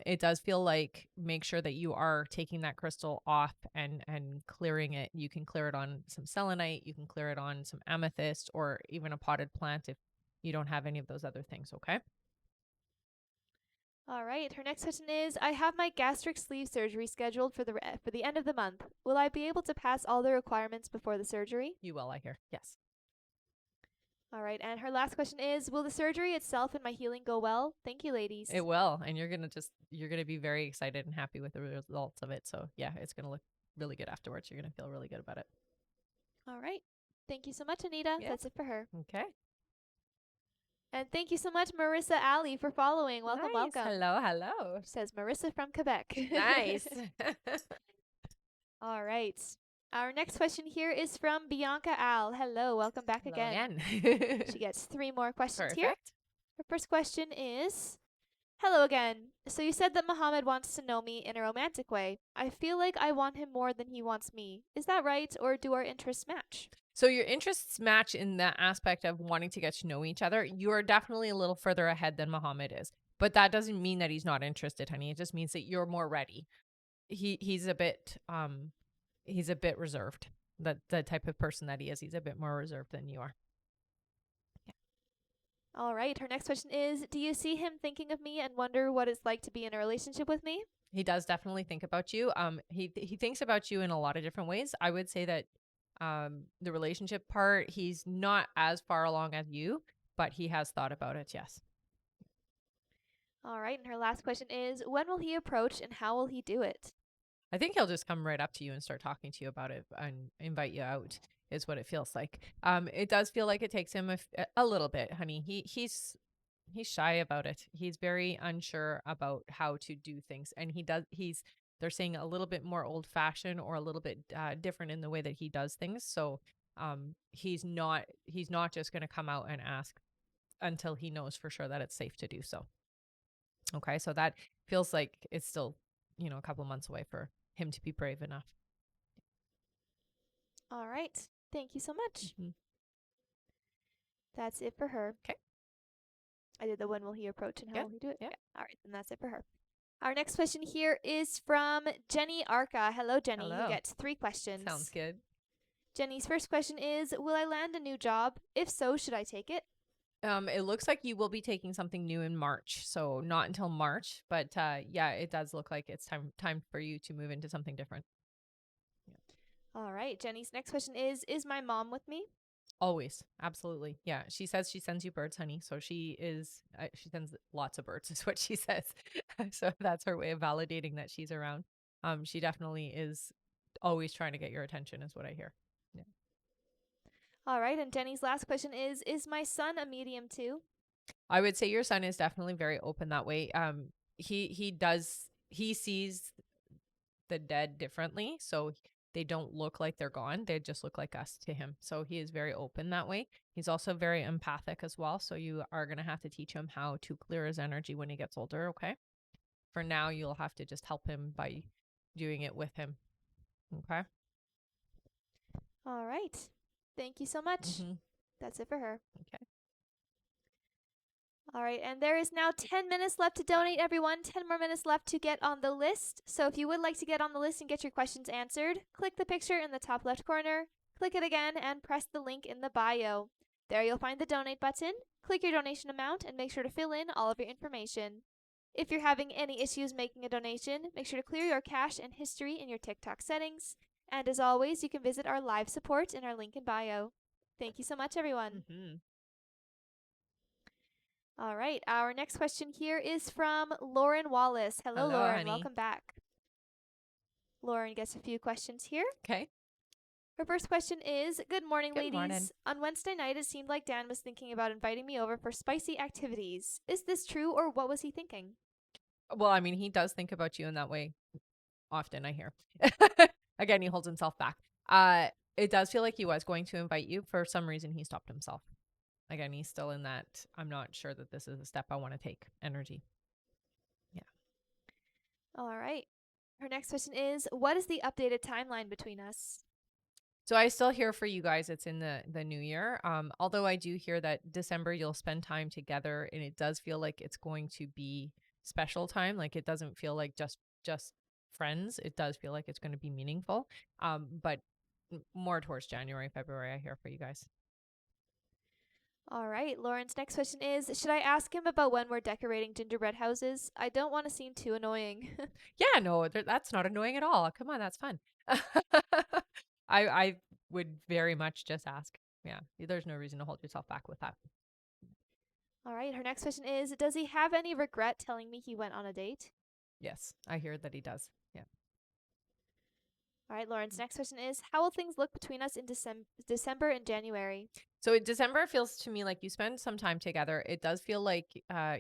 It does feel like make sure that you are taking that crystal off and clearing it. You can clear it on some selenite, you can clear it on some amethyst, or even a potted plant if you don't have any of those other things, okay? All right. Her next question is, I have my gastric sleeve surgery scheduled for the end of the month. Will I be able to pass all the requirements before the surgery? You will, I hear. Yes. All right. And her last question is, will the surgery itself and my healing go well? Thank you, ladies. It will, and you're gonna be very excited and happy with the results of it. So yeah, it's gonna look really good afterwards. You're gonna feel really good about it. All right. Thank you so much, Anita. Yeah. That's it for her. Okay. And thank you so much, Marissa Alley, for following. Welcome, Nice. welcome. Hello, hello. Says Marissa from Quebec. Nice. All right. Our next question here is from Bianca Al. Hello, welcome back Hello again. again. She gets 3 more questions Perfect. here. Her first question is, hello again. So you said that Muhammad wants to know me in a romantic way. I feel like I want him more than he wants me. Is that right, or do our interests match? So your interests match in that aspect of wanting to get to know each other. You are definitely a little further ahead than Muhammad is. But that doesn't mean that he's not interested, honey. It just means that you're more ready. He's a bit reserved. The type of person that he is, he's a bit more reserved than you are. All right. Her next question is, do you see him thinking of me and wonder what it's like to be in a relationship with me? He does definitely think about you. He thinks about you in a lot of different ways. I would say that the relationship part, he's not as far along as you, but he has thought about it. Yes. All right. And her last question is, when will he approach and how will he do it? I think he'll just come right up to you and start talking to you about it and invite you out. Is what it feels like. It does feel like it takes him a little bit, honey. He's shy about it. He's very unsure about how to do things, and they're saying a little bit more old fashioned or a little bit different in the way that he does things. So he's not just going to come out and ask until he knows for sure that it's safe to do so. Okay, so that feels like it's still a couple months away for him to be brave enough. All right. Thank you so much. Mm-hmm. That's it for her. Okay. I did the when will he approach and how will he do it? Yeah. All right, then that's it for her. Our next question here is from Jenny Arca. Hello, Jenny. Hello. You get 3 questions. Sounds good. Jenny's first question is, will I land a new job? If so, should I take it? It looks like you will be taking something new in March, so not until March, but yeah, it does look like it's time for you to move into something different. All right. Jenny's next question is my mom with me? Always, absolutely, yeah. She says she sends you birds, honey. So she sends lots of birds, is what she says. So that's her way of validating that she's around. She definitely is always trying to get your attention, is what I hear. Yeah. All right. And Jenny's last question is my son a medium too? I would say your son is definitely very open that way. He sees the dead differently, so they don't look like they're gone. They just look like us to him. So he is very open that way. He's also very empathic as well. So you are going to have to teach him how to clear his energy when he gets older. Okay. For now, you'll have to just help him by doing it with him. Okay. All right. Thank you so much. Mm-hmm. That's it for her. Okay. All right, and there is now 10 minutes left to donate, everyone. 10 more minutes left to get on the list. So if you would like to get on the list and get your questions answered, click the picture in the top left corner, click it again, and press the link in the bio. There you'll find the donate button. Click your donation amount and make sure to fill in all of your information. If you're having any issues making a donation, make sure to clear your cache and history in your TikTok settings. And as always, you can visit our live support in our link in bio. Thank you so much, everyone. Mm-hmm. All right. Our next question here is from Lauren Wallace. Hello, Lauren. Honey. Welcome back. Lauren gets a few questions here. Okay. Her first question is, good morning, Good ladies. morning. On Wednesday night, it seemed like Dan was thinking about inviting me over for spicy activities. Is this true, or what was he thinking? Well, I mean, he does think about you in that way often, I hear. Again, he holds himself back. It does feel like he was going to invite you. For some reason, he stopped himself. Again, he's still in that, I'm not sure that this is a step I want to take energy. Yeah. All right. Her next question is, what is the updated timeline between us? So I still hear for you guys it's in the new year. Although I do hear that December you'll spend time together and it does feel like it's going to be special time. Like it doesn't feel like just friends. It does feel like it's going to be meaningful. But more towards January, February I hear for you guys. All right, Lauren's next question is, should I ask him about when we're decorating gingerbread houses? I don't want to seem too annoying. Yeah, no, that's not annoying at all. Come on, that's fun. I would very much just ask. Yeah, there's no reason to hold yourself back with that. All right, her next question is, does he have any regret telling me he went on a date? Yes, I hear that he does. Yeah. All right, Lauren's next question is, how will things look between us in December and January? So in December feels to me like you spend some time together. It does feel like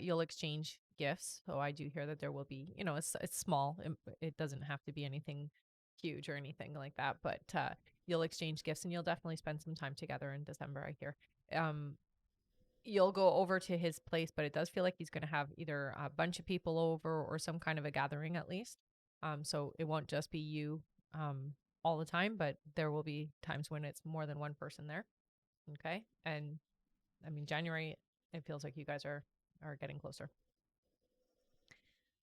you'll exchange gifts. So I do hear that there will be, it's small. It doesn't have to be anything huge or anything like that, but you'll exchange gifts and you'll definitely spend some time together in December, I hear. You'll go over to his place, but it does feel like he's going to have either a bunch of people over or some kind of a gathering at least. So it won't just be you all the time, but there will be times when it's more than one person there. Okay. And I mean, January, it feels like you guys are getting closer.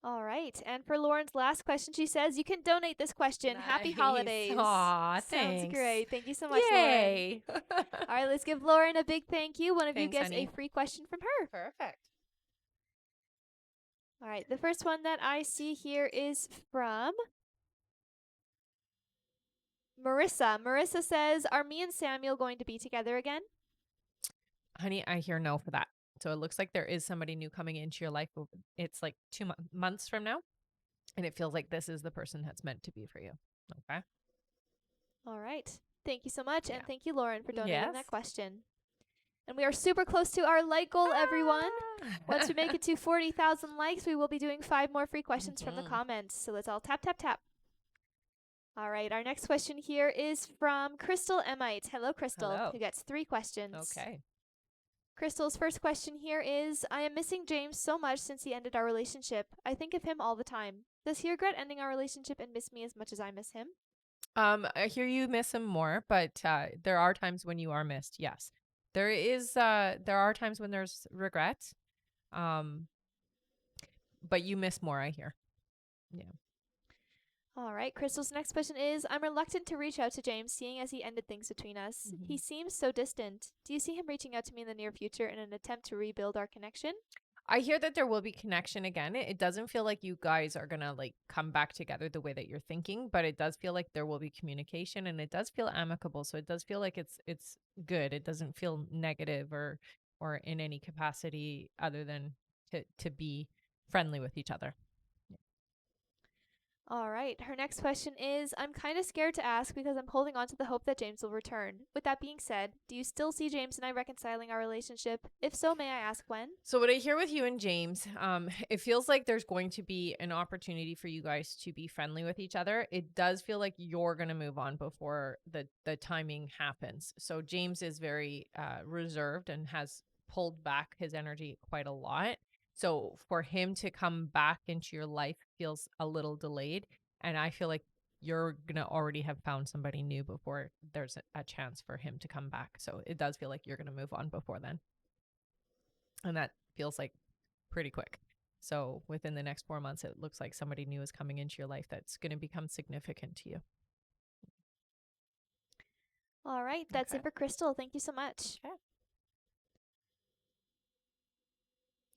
All right. And for Lauren's last question, she says, you can donate this question. Happy Nice. holidays. Aw, Sounds thanks. great. Thank you so much, Yay. Lauren. All right, let's give Lauren a big thank you. One of you Thanks, gets honey. a free question from her. Perfect. All right, the first one that I see here is from Marissa. Marissa says, are me and Samuel going to be together again? Honey, I hear no for that. So it looks like there is somebody new coming into your life. It's like 2 months from now. And it feels like this is the person that's meant to be for you. Okay. All right. Thank you so much. Yeah. And thank you, Lauren, for donating Yes. that question. And we are super close to our like goal, everyone. Once we make it to 40,000 likes, we will be doing 5 more free questions from the comments. So let's all tap, tap, tap. All right. Our next question here is from Crystal Emite. Hello, Crystal. Hello. Who gets 3 questions. Okay. Crystal's first question here is, I am missing James so much since he ended our relationship. I think of him all the time. Does he regret ending our relationship and miss me as much as I miss him? I hear you miss him more, but there are times when you are missed. Yes. There are times when there's regret. But you miss more, I hear. Yeah. All right. Crystal's next question is, I'm reluctant to reach out to James, seeing as he ended things between us. Mhm. He seems so distant. Do you see him reaching out to me in the near future in an attempt to rebuild our connection? I hear that there will be connection again. It doesn't feel like you guys are gonna like come back together the way that you're thinking, but it does feel like there will be communication and it does feel amicable. So it does feel like it's good. It doesn't feel negative or in any capacity other than to be friendly with each other. All right. Her next question is, I'm kind of scared to ask because I'm holding on to the hope that James will return. With that being said, do you still see James and I reconciling our relationship? If so, may I ask when? So what I hear with you and James, it feels like there's going to be an opportunity for you guys to be friendly with each other. It does feel like you're going to move on before the timing happens. So James is very reserved and has pulled back his energy quite a lot. So for him to come back into your life feels a little delayed. And I feel like you're going to already have found somebody new before there's a chance for him to come back. So it does feel like you're going to move on before then. And that feels like pretty quick. So within the next 4 months, it looks like somebody new is coming into your life that's going to become significant to you. All right. That's Okay. it for Crystal. Thank you so much. Okay.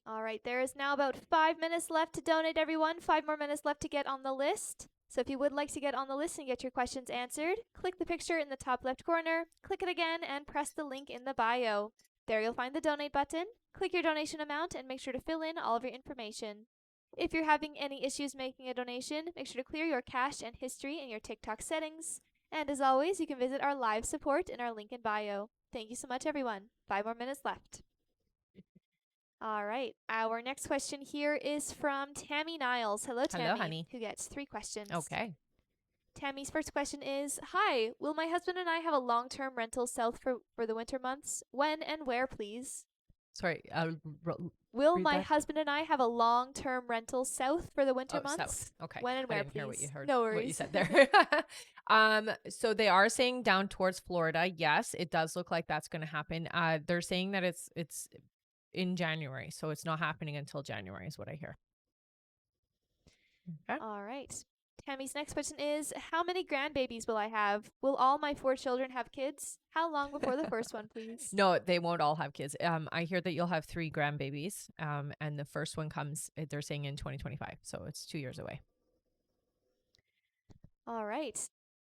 All right. There is now about 5 minutes left to donate, everyone. 5 more minutes left to get on the list. So if you would like to get on the list and get your questions answered, click the picture in the top left corner, click it again, and press the link in the bio. There you'll find the donate button. Click your donation amount and make sure to fill in all of your information. If you're having any issues making a donation, make sure to clear your cache and history in your TikTok settings. And as always, you can visit our live support in our link in bio. Thank you so much, everyone. 5 more minutes left. All right. Our next question here is from Tammy Niles. Hello, Tammy. Hello, honey. Who gets 3 questions. Okay. Tammy's first question is, hi, will my husband and I have a long-term rental south for the winter months? When and where, please? Sorry. Will Read my that. husband and I have a long-term rental south for the winter Oh, south. months? Okay. When and I where, didn't hear what you please? heard, No what you worries. said there. So they are saying down towards Florida. Yes, it does look like that's going to happen. They're saying that it's in January, so it's not happening until January is what I hear. Okay. All right. Tammy's next question is, how many grandbabies will I have? Will all my 4 children have kids? How long before the first one, please? No, they won't all have kids. I hear that you'll have 3 grandbabies. And the first one comes, they're saying in 2025, so it's 2 years away. All right.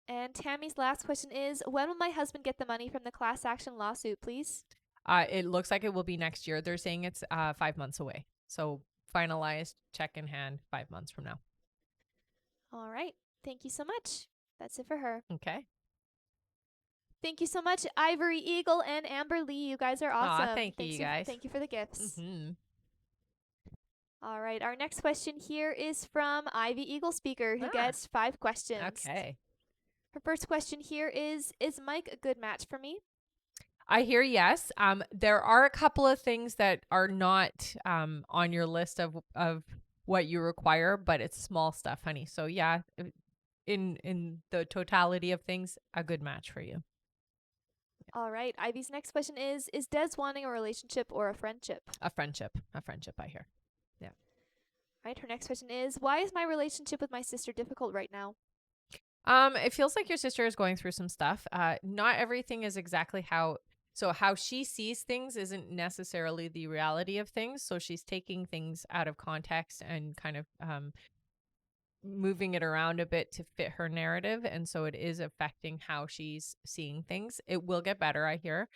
And Tammy's last question is, when will my husband get the money from the class action lawsuit, please? It looks like it will be next year. They're saying it's 5 months away. So finalized, check in hand, 5 months from now. All right. Thank you so much. That's it for her. Okay. Thank you so much, Ivory Eagle and Amber Lee. You guys are Aw, awesome. thank you, you guys. Thank you for the gifts. Mm-hmm. All right. Our next question here is from Ivy Eagle Speaker, who gets 5 questions. Okay. Her first question here is Mike a good match for me? I hear yes. There are a couple of things that are not on your list of what you require, but it's small stuff, honey. So yeah, in the totality of things, a good match for you. All right. Ivy's next question is Des wanting a relationship or a friendship? A friendship, I hear. Yeah. All right. Her next question is, why is my relationship with my sister difficult right now? It feels like your sister is going through some stuff. Not everything is exactly how she sees things isn't necessarily the reality of things. So she's taking things out of context and kind of moving it around a bit to fit her narrative. And so it is affecting how she's seeing things. It will get better, I hear.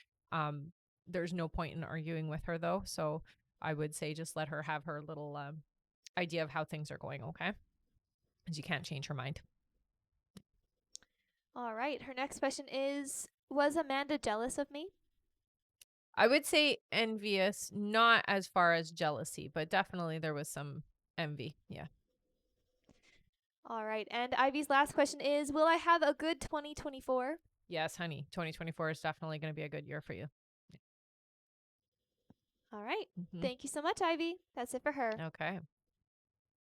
There's no point in arguing with her though. So I would say just let her have her little idea of how things are going, okay? Because you can't change her mind. All right. Her next question is, was Amanda jealous of me? I would say envious, not as far as jealousy, but definitely there was some envy. Yeah. All right. And Ivy's last question is, will I have a good 2024? Yes, honey. 2024 is definitely going to be a good year for you. All right. Mm-hmm. Thank you so much, Ivy. That's it for her. Okay.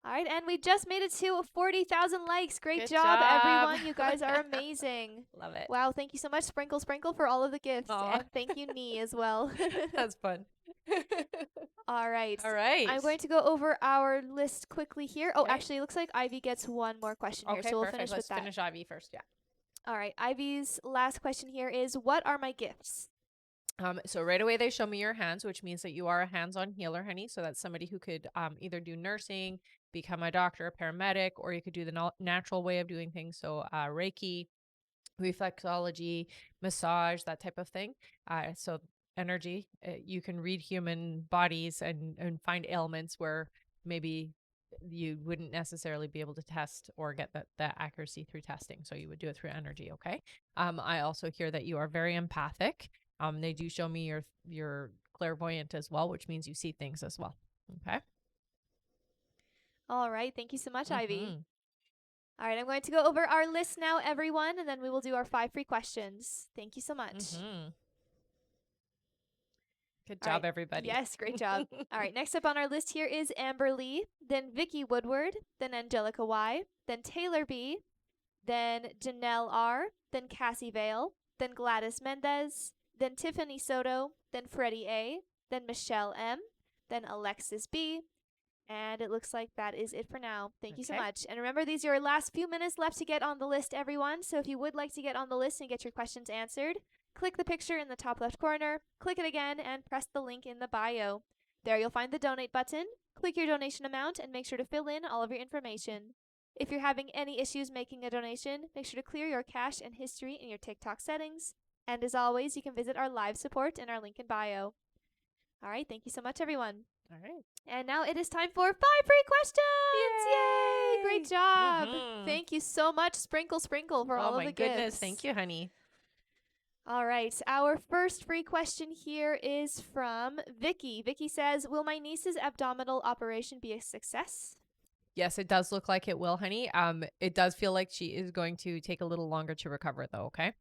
All right. And we just made it to 40,000 likes. Great Good job, job. everyone. You guys are amazing. Love it. Wow. Thank you so much, Sprinkle Sprinkle, for all of the gifts. Aw. And thank you, Nee, as well. That's fun. All right. All right. I'm going to go over our list quickly here. Oh, Okay. actually, it looks like Ivy gets one more question here. Okay, So we'll perfect. finish Let's with that. finish Ivy first. Yeah. All right. Ivy's last question here is, what are my gifts? So right away they show me your hands, which means that you are a hands-on healer, honey. So that's somebody who could either do nursing, become a doctor, a paramedic, or you could do the natural way of doing things. So Reiki, reflexology, massage, that type of thing. So energy, you can read human bodies and find ailments where maybe you wouldn't necessarily be able to test or get that accuracy through testing. So you would do it through energy. Okay. I also hear that you are very empathic. They do show me you're clairvoyant as well, which means you see things as well. Okay. All right. Thank you so much, Ivy. Mhm. All right. I'm going to go over our list now, everyone, and then we will do our 5 free questions. Thank you so much. Mhm. Good All job, right. everybody. Yes, great job. All right. Next up on our list here is Amber Lee, then Vicky Woodward, then Angelica Y, then Taylor B, then Janelle R, then Cassie Vale, then Gladys Mendez, then Tiffany Soto, then Freddie A, then Michelle M, then Alexis B, and it looks like that is it for now. Thank you so Okay. much. And remember, these are your last few minutes left to get on the list, everyone. So if you would like to get on the list and get your questions answered, click the picture in the top left corner, click it again, and press the link in the bio. There you'll find the donate button. Click your donation amount and make sure to fill in all of your information. If you're having any issues making a donation, make sure to clear your cache and history in your TikTok settings. And as always, you can visit our live support in our link in bio. All right, thank you so much, everyone. All right. And now it is time for 5 free questions. Yay! Great job. Mhm. Thank you so much, Sprinkle Sprinkle, for all Oh of my the goodness. gifts. Thank you, honey. All right. Our first free question here is from Vicky. Vicky says, will my niece's abdominal operation be a success? Yes, it does look like it will, honey. It does feel like she is going to take a little longer to recover, though. Okay.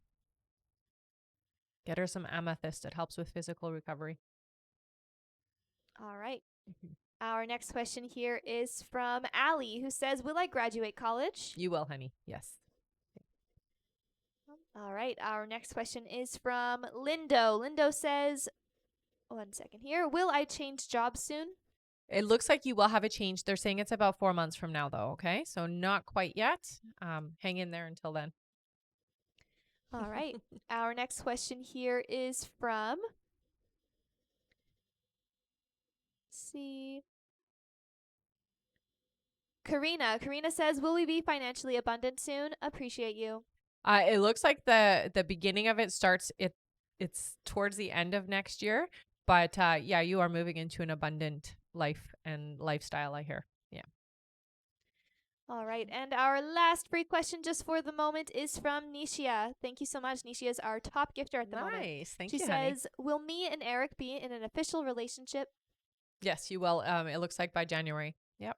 Get her some amethyst. It helps with physical recovery. All right. Our next question here is from Allie, who says, will I graduate college? You will, honey. Yes. All right. Our next question is from Lindo. Lindo says, one second here, will I change jobs soon? It looks like you will have a change. They're saying it's about 4 months from now, though. Okay. So not quite yet. Hang in there until then. All right. Our next question here is from, let's see, Karina. Karina says, will we be financially abundant soon? Appreciate you. It looks like the beginning of it starts it's towards the end of next year, but yeah, you are moving into an abundant life and lifestyle, I hear. Yeah. All right. And our last free question just for the moment is from Nishia. Thank you so much. Nishia is our top gifter at the moment. Nice. Thank She you, honey. says, will me and Eric be in an official relationship? Yes, you will. It looks like by January. Yep.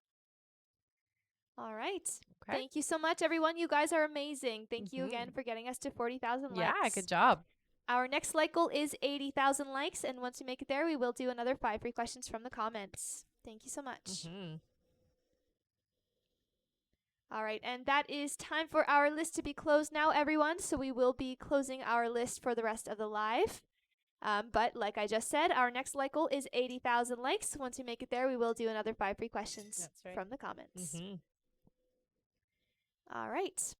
All right. Okay. Thank you so much, everyone. You guys are amazing. Thank you Mhm. again for getting us to 40,000 Yeah, likes. good job. Our next like goal is 80,000 likes. And once we make it there, we will do another 5 free questions from the comments. Thank you so much. Mhm. All right. And that is time for our list to be closed now, everyone. So we will be closing our list for the rest of the live. But like I just said, our next like goal is 80,000 likes. Once we make it there, we will do another 5 free questions That's right. from the comments. Mhm. All right.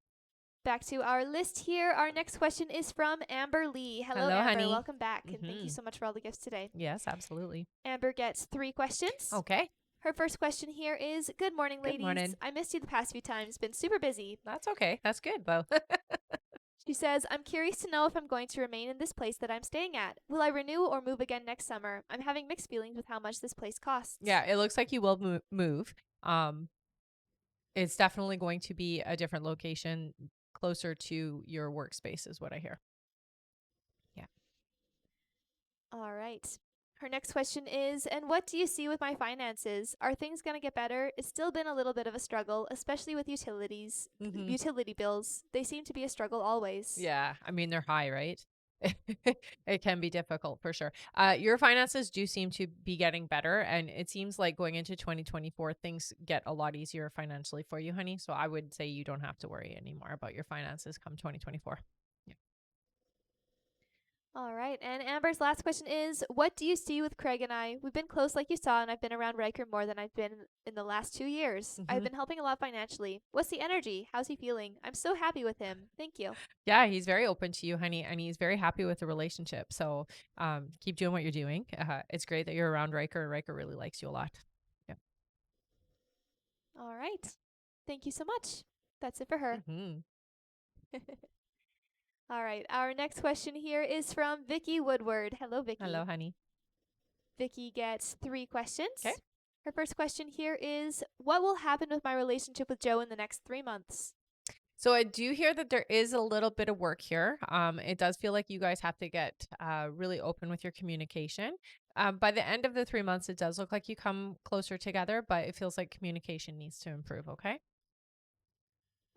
Back to our list here. Our next question is from Amber Lee. Hello, Hello, Amber. honey. Welcome back. And thank you Mhm. so much for all the gifts today. Yes, absolutely. Amber gets 3 questions. Okay. Her first question here is, good morning, Good ladies. morning. I missed you the past few times. Been super busy. That's okay. That's good, though. She says, I'm curious to know if I'm going to remain in this place that I'm staying at. Will I renew or move again next summer? I'm having mixed feelings with how much this place costs. Yeah, it looks like you will move. It's definitely going to be a different location closer to your workspace is what I hear. Yeah. All right. Her next question is, and what do you see with my finances? Are things going to get better? It's still been a little bit of a struggle, especially with utility bills. They seem to be a struggle always. Yeah. I mean, they're high, right? It can be difficult for sure. Your finances do seem to be getting better, and it seems like going into 2024, things get a lot easier financially for you, honey. So I would say you don't have to worry anymore about your finances come 2024. Yeah. All right. And Amber's last question is, what do you see with Craig and I? We've been close like you saw, and I've been around Riker more than I've been in the last 2 years. I've Mhm. been helping a lot financially. What's the energy? How's he feeling? I'm so happy with him. Thank you. Yeah, he's very open to you, honey, and he's very happy with the relationship. So keep doing what you're doing. It's great that you're around Riker, and Riker really likes you a lot. Yeah. All right. Thank you so much. That's it for her. Mhm. All right. Our next question here is from Vicky Woodward. Hello, Vicky. Hello, honey. Vicky gets 3 questions. Okay. Her first question here is, what will happen with my relationship with Joe in the next 3 months? So I do hear that there is a little bit of work here. It does feel like you guys have to get really open with your communication. By the end of the 3 months, it does look like you come closer together, but it feels like communication needs to improve. Okay.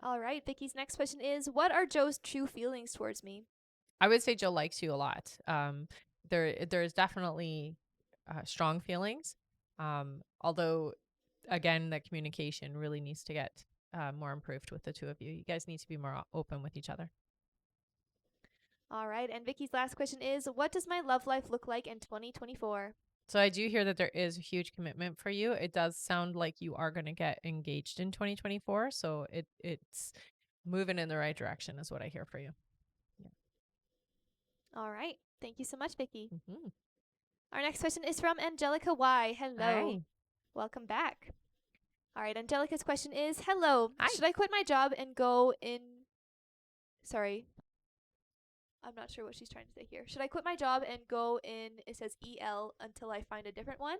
All right. Vicky's next question is, what are Joe's true feelings towards me? I would say Joe likes you a lot. There's definitely strong feelings. Although, again, the communication really needs to get more improved with the two of you. You guys need to be more open with each other. All right. And Vicky's last question is, what does my love life look like in 2024? So I do hear that there is a huge commitment for you. It does sound like you are going to get engaged in 2024. So it's moving in the right direction is what I hear for you. Yeah. All right. Thank you so much, Vicky. Mm-hmm. Our next question is from Angelica Y. Hello. Hi. Welcome back. All right. Angelica's question is, hello. Hi. Should I quit my job and go in... Sorry. I'm not sure what she's trying to say here. Should I quit my job and go in, it says EL, until I find a different one?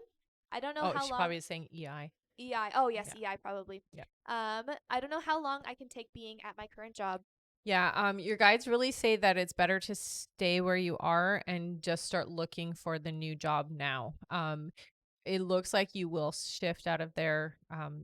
I don't know how She long... probably is saying EI. EI. Oh, yes, EI probably. Yeah. I don't know how long I can take being at my current job. Yeah, your guides really say that it's better to stay where you are and just start looking for the new job now. It looks like you will shift out of there.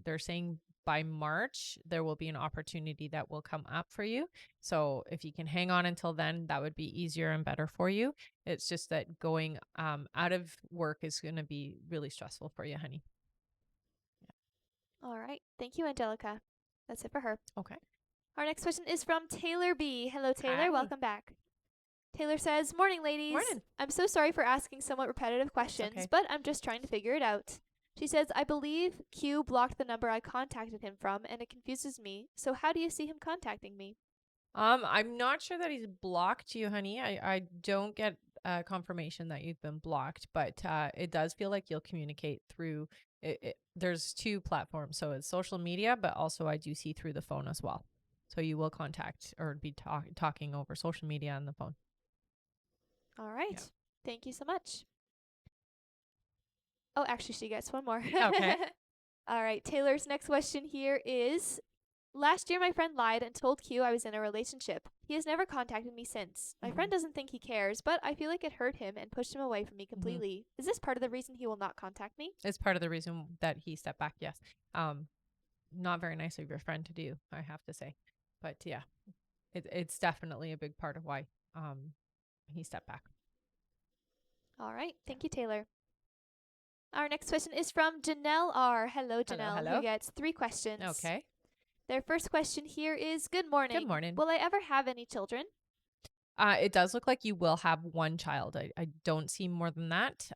They're saying by March, there will be an opportunity that will come up for you. So if you can hang on until then, that would be easier and better for you. It's just that going out of work is going to be really stressful for you, honey. All right. Thank you, Angelica. That's it for her. Okay. Our next question is from Taylor B. Hello, Taylor. Hi. Welcome back. Taylor says, Morning, ladies. Morning. I'm so sorry for asking somewhat repetitive questions, okay. but I'm just trying to figure it out. She says, I believe Q blocked the number I contacted him from, and it confuses me. So how do you see him contacting me? I'm not sure that he's blocked you, honey. I don't get confirmation that you've been blocked, but it does feel like you'll communicate through there's two platforms. So it's social media, but also I do see through the phone as well. So you will contact or be talking over social media and the phone. All right. Yeah. Thank you so much. Oh, actually, she gets one more. Okay. All right. Taylor's next question here is, last year my friend lied and told Q I was in a relationship. He has never contacted me since. My friend doesn't think he cares, but I feel like it hurt him and pushed him away from me completely. Is this part of the reason he will not contact me? It's part of the reason that he stepped back. Yes. Not very nice of your friend to do, I have to say. But yeah, it's definitely a big part of why he stepped back. All right. Thank you, Taylor. Our next question is from Janelle R. Hello, Janelle, hello. who gets 3 questions. Okay. Their first question here is, Good morning. Good morning. Will I ever have any children? It does look like you will have one child. I don't see more than that.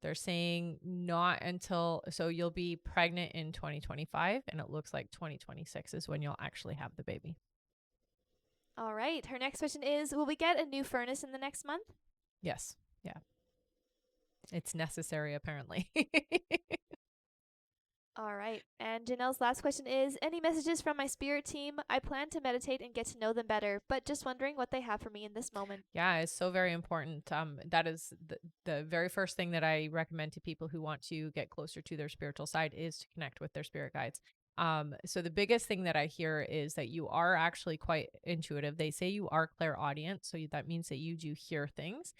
They're saying not until, so you'll be pregnant in 2025, and it looks like 2026 is when you'll actually have the baby. All right. Her next question is, will we get a new furnace in the next month? Yes. Yeah. It's necessary, apparently. All right. And Janelle's last question is, any messages from my spirit team? I plan to meditate and get to know them better, but just wondering what they have for me in this moment. Yeah, it's so very important. That is the very first thing that I recommend to people who want to get closer to their spiritual side is to connect with their spirit guides. So the biggest thing that I hear is that you are actually quite intuitive. They say you are clairaudient, so that means that you do hear things.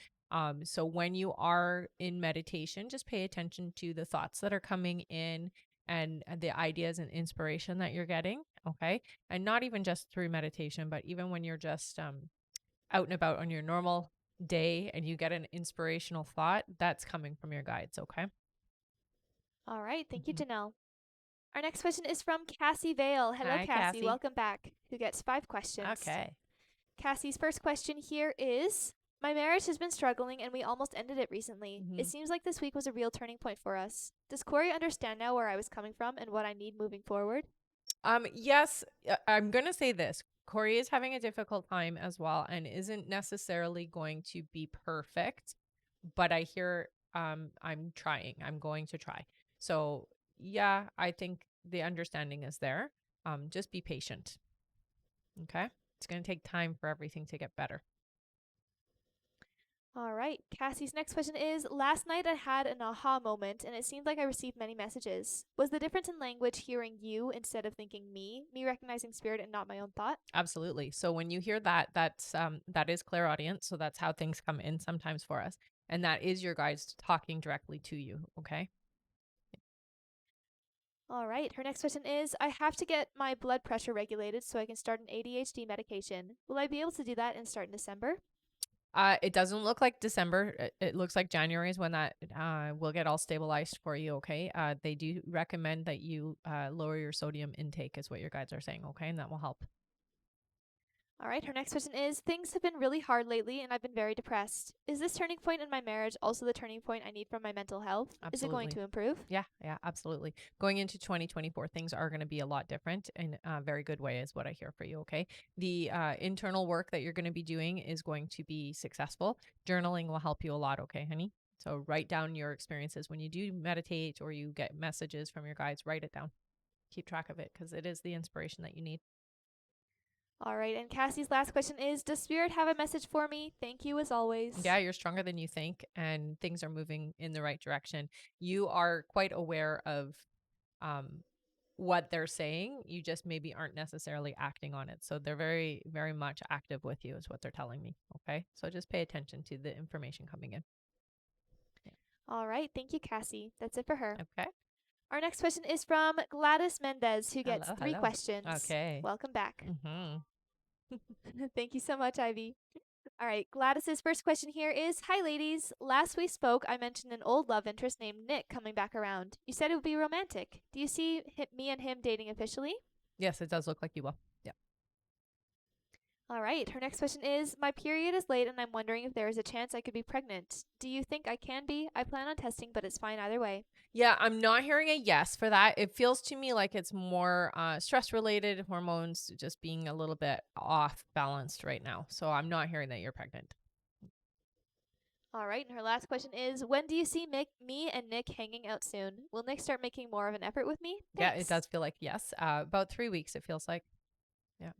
So when you are in meditation, just pay attention to the thoughts that are coming in and the ideas and inspiration that you're getting. Okay. And not even just through meditation, but even when you're just out and about on your normal day and you get an inspirational thought, that's coming from your guides. Okay. All right. Thank you, Janelle. Our next question is from Cassie Vale. Hello, Hi, Cassie. Cassie. Welcome back. Who gets 5 questions. Okay. Cassie's first question here is, my marriage has been struggling and we almost ended it recently. It seems like this week was a real turning point for us. Does Corey understand now where I was coming from and what I need moving forward? Yes, I'm going to say this. Corey is having a difficult time as well and isn't necessarily going to be perfect, but I hear I'm trying. I'm going to try. So, yeah, I think the understanding is there. Just be patient. Okay? It's going to take time for everything to get better. All right. Cassie's next question is, last night I had an aha moment and it seemed like I received many messages. Was the difference in language hearing you instead of thinking me recognizing spirit and not my own thought? Absolutely. So when you hear that, that is clairaudient. So that's how things come in sometimes for us. And that is your guides talking directly to you. Okay. All right. Her next question is, I have to get my blood pressure regulated so I can start an ADHD medication. Will I be able to do that and start in December? It doesn't look like December. It looks like January is when that will get all stabilized for you. Okay. They do recommend that you lower your sodium intake, is what your guides are saying. Okay, and that will help. All right. Her next question is, things have been really hard lately and I've been very depressed. Is this turning point in my marriage also the turning point I need for my mental health? Absolutely. Is it going to improve? Yeah, absolutely. Going into 2024, things are going to be a lot different in a very good way, is what I hear for you. Okay. The internal work that you're going to be doing is going to be successful. Journaling will help you a lot. Okay, honey. So write down your experiences when you do meditate or you get messages from your guides. Write it down. Keep track of it because it is the inspiration that you need. All right. And Cassie's last question is, does Spirit have a message for me? Thank you as always. Yeah, you're stronger than you think and things are moving in the right direction. You are quite aware of what they're saying. You just maybe aren't necessarily acting on it. So they're very, very much active with you is what they're telling me. Okay. So just pay attention to the information coming in. All right. Thank you, Cassie. That's it for her. Okay. Our next question is from Gladys Mendez, who gets Hello, 3 hello. questions. Okay. Welcome back. Mm-hmm. Thank you so much, Ivy. All right, Gladys's first question here is, hi ladies. Last we spoke, I mentioned an old love interest named Nick coming back around. You said it would be romantic. Do you see me and him dating officially? Yes, it does look like you will. Yeah. All right, her next question is, my period is late and I'm wondering if there is a chance I could be pregnant. Do you think I can be? I plan on testing, but it's fine either way. Yeah, I'm not hearing a yes for that. It feels to me like it's more stress related, hormones just being a little bit off balanced right now. So I'm not hearing that you're pregnant. All right, and her last question is, when do you see me and Nick hanging out soon? Will Nick start making more of an effort with me? Yeah, Thanks. it does feel like yes. About 3 weeks, it feels like. Yeah.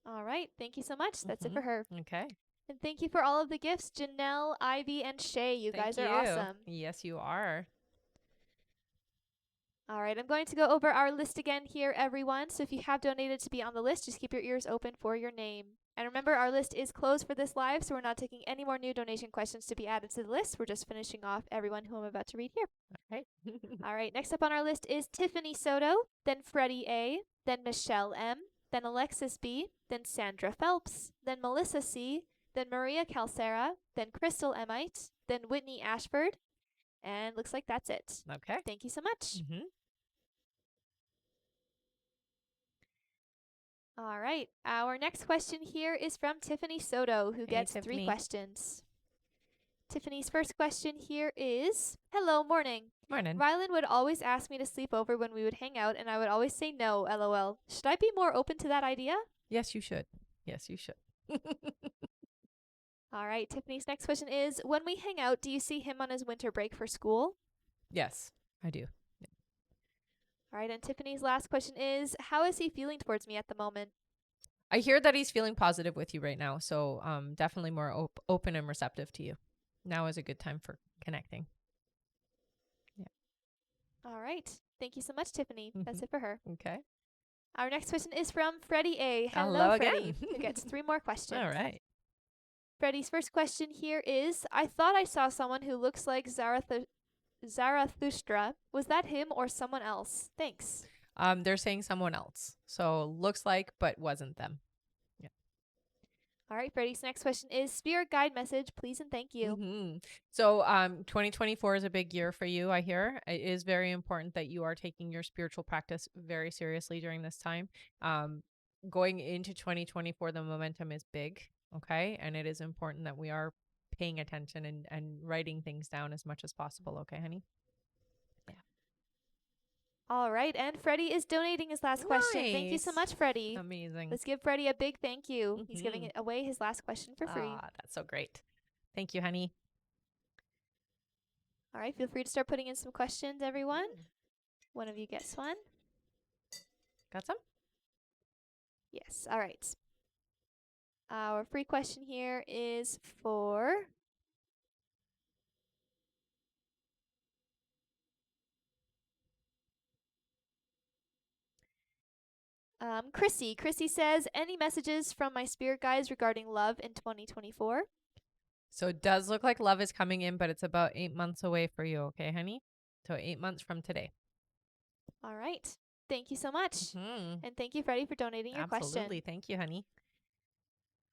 All right, thank you so much. That's it Mm-hmm. for her. Okay. And thank you for all of the gifts, Janelle, Ivy, and Shay. You Thank guys are you. awesome. Yes, you are. All right, I'm going to go over our list again here, everyone. So if you have donated to be on the list, just keep your ears open for your name. And remember, our list is closed for this live, so we're not taking any more new donation questions to be added to the list. We're just finishing off everyone who I'm about to read here. Okay. All right, next up on our list is Tiffany Soto, then Freddie A., then Michelle M., then Alexis B., then Sandra Phelps, then Melissa C., then Maria Calcera, then Crystal Emite, then Whitney Ashford, and looks like that's it. Okay. Thank you so much. Mm-hmm. All right, our next question here is from Tiffany Soto, who Hey, gets 3 Tiffany. questions. Tiffany's first question here is, hello, morning. Morning. Rylan would always ask me to sleep over when we would hang out, and I would always say no, lol. Should I be more open to that idea? Yes, you should. Yes, you should. All right, Tiffany's next question is, when we hang out, do you see him on his winter break for school? Yes, I do. All right, and Tiffany's last question is, how is he feeling towards me at the moment? I hear that he's feeling positive with you right now. So definitely more open and receptive to you. Now is a good time for connecting. Yeah. All right, thank you so much, Tiffany. That's Mhm. it for her. Okay. Our next question is from Freddie A. Hello Freddie, again. who gets 3 more questions. All right. Freddie's first question here is, I thought I saw someone who looks like Zarathustra. Was that him or someone else? Thanks. They're saying someone else. So looks like, but wasn't them. Yeah. All right, Freddie's next question is, spirit guide message, please and thank you. Mm-hmm. So 2024 is a big year for you, I hear. It is very important that you are taking your spiritual practice very seriously during this time. Going into 2024, the momentum is big, okay? And it is important that we are paying attention and writing things down as much as possible, okay, honey? All right, and Freddie is donating his last question. Thank you so Nice. much, Freddie. Amazing. Let's give Freddie a big thank you. He's giving Mhm. it away his last question for free. Ah, that's so great. Thank you, honey. All right, feel free to start putting in some questions, everyone. One of you gets one. Got some? Yes, all right. Our free question here is for Chrissy. Chrissy says, any messages from my spirit guides regarding love in 2024? So it does look like love is coming in, but it's about 8 months away for you, okay, honey? So 8 months from today. All right. Thank you so much. Mm-hmm. And thank you, Freddie, for donating your Absolutely. question. Thank you, honey.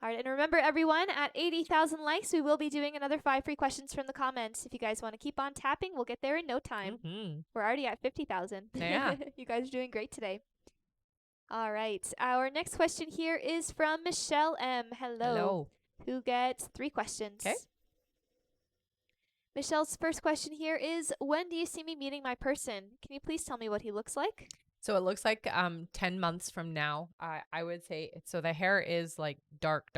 All right, and remember, everyone, at 80,000 likes, we will be doing another 5 free questions from the comments. If you guys want to keep on tapping, we'll get there in no time. Mm-hmm. We're already at 50,000. Yeah. You guys are doing great today. All right, our next question here is from Michelle M. Hello. Who gets 3 questions. Okay. Michelle's first question here is, when do you see me meeting my person? Can you please tell me what he looks like? So it looks like 10 months from now. I would say so the hair is like dark.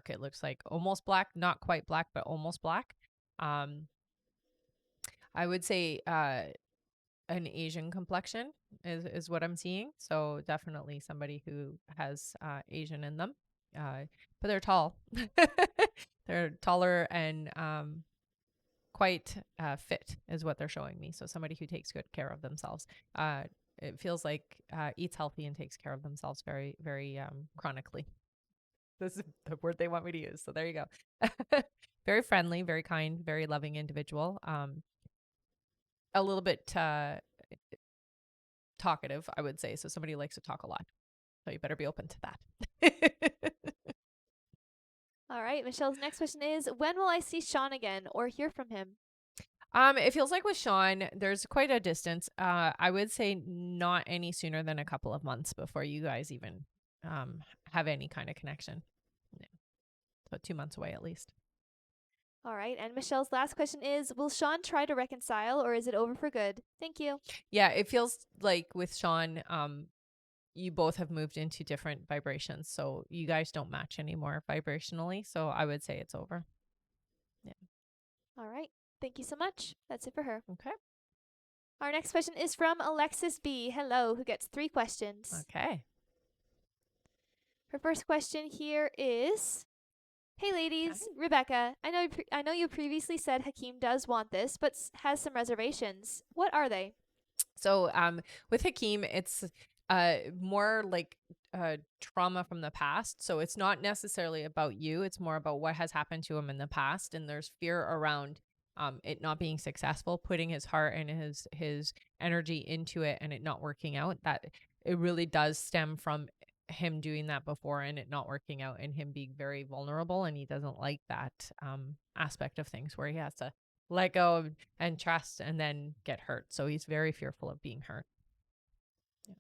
It looks like almost black, not quite black, but almost black. I would say an Asian complexion is what I'm seeing. So definitely somebody who has Asian in them. But they're tall. They're taller and quite fit is what they're showing me. So somebody who takes good care of themselves. It feels like eats healthy and takes care of themselves very, very chronically. This is the word they want me to use. So there you go. Very friendly, very kind, very loving individual. A little bit talkative, I would say. So somebody who likes to talk a lot. So you better be open to that. All right. Michelle's next question is, when will I see Sean again or hear from him? It feels like with Sean, there's quite a distance. I would say not any sooner than a couple of months before you guys even have any kind of connection. Yeah. So 2 months away at least. All right. And Michelle's last question is, will Sean try to reconcile or is it over for good? Thank you. Yeah, it feels like with Sean, you both have moved into different vibrations. So you guys don't match anymore vibrationally. So I would say it's over. Yeah. All right. Thank you so much. That's it for her. Okay. Our next question is from Alexis B. Hello, who gets 3 questions. Okay. Her first question here is, hey ladies, Rebecca, I know you previously said Hakeem does want this, but has some reservations. What are they? So with Hakeem, it's more like trauma from the past. So it's not necessarily about you. It's more about what has happened to him in the past. And there's fear around it not being successful, putting his heart and his energy into it and it not working out. That it really does stem from him doing that before and it not working out and him being very vulnerable. And he doesn't like that aspect of things where he has to let go and trust and then get hurt. So he's very fearful of being hurt. Yeah.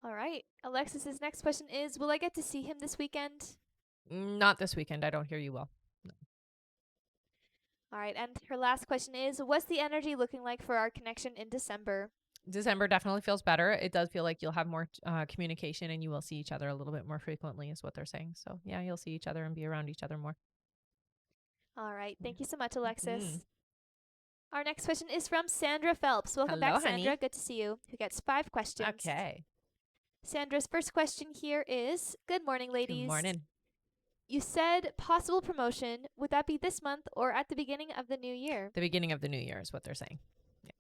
All right. Alexis's next question is, will I get to see him this weekend? Not this weekend. I don't hear you well. No. All right. And her last question is, what's the energy looking like for our connection in December? December definitely feels better. It does feel like you'll have more communication and you will see each other a little bit more frequently is what they're saying. So yeah, you'll see each other and be around each other more. All right. Thank you so much, Alexis. Our next question is from Sandra Phelps. Welcome Hello, back, Sandra. honey. Good to see you. Who gets 5 questions. Okay. Sandra's first question here is, good morning, ladies. Good morning. You said possible promotion. Would that be this month or at the beginning of the new year? The beginning of the new year is what they're saying. Yeah.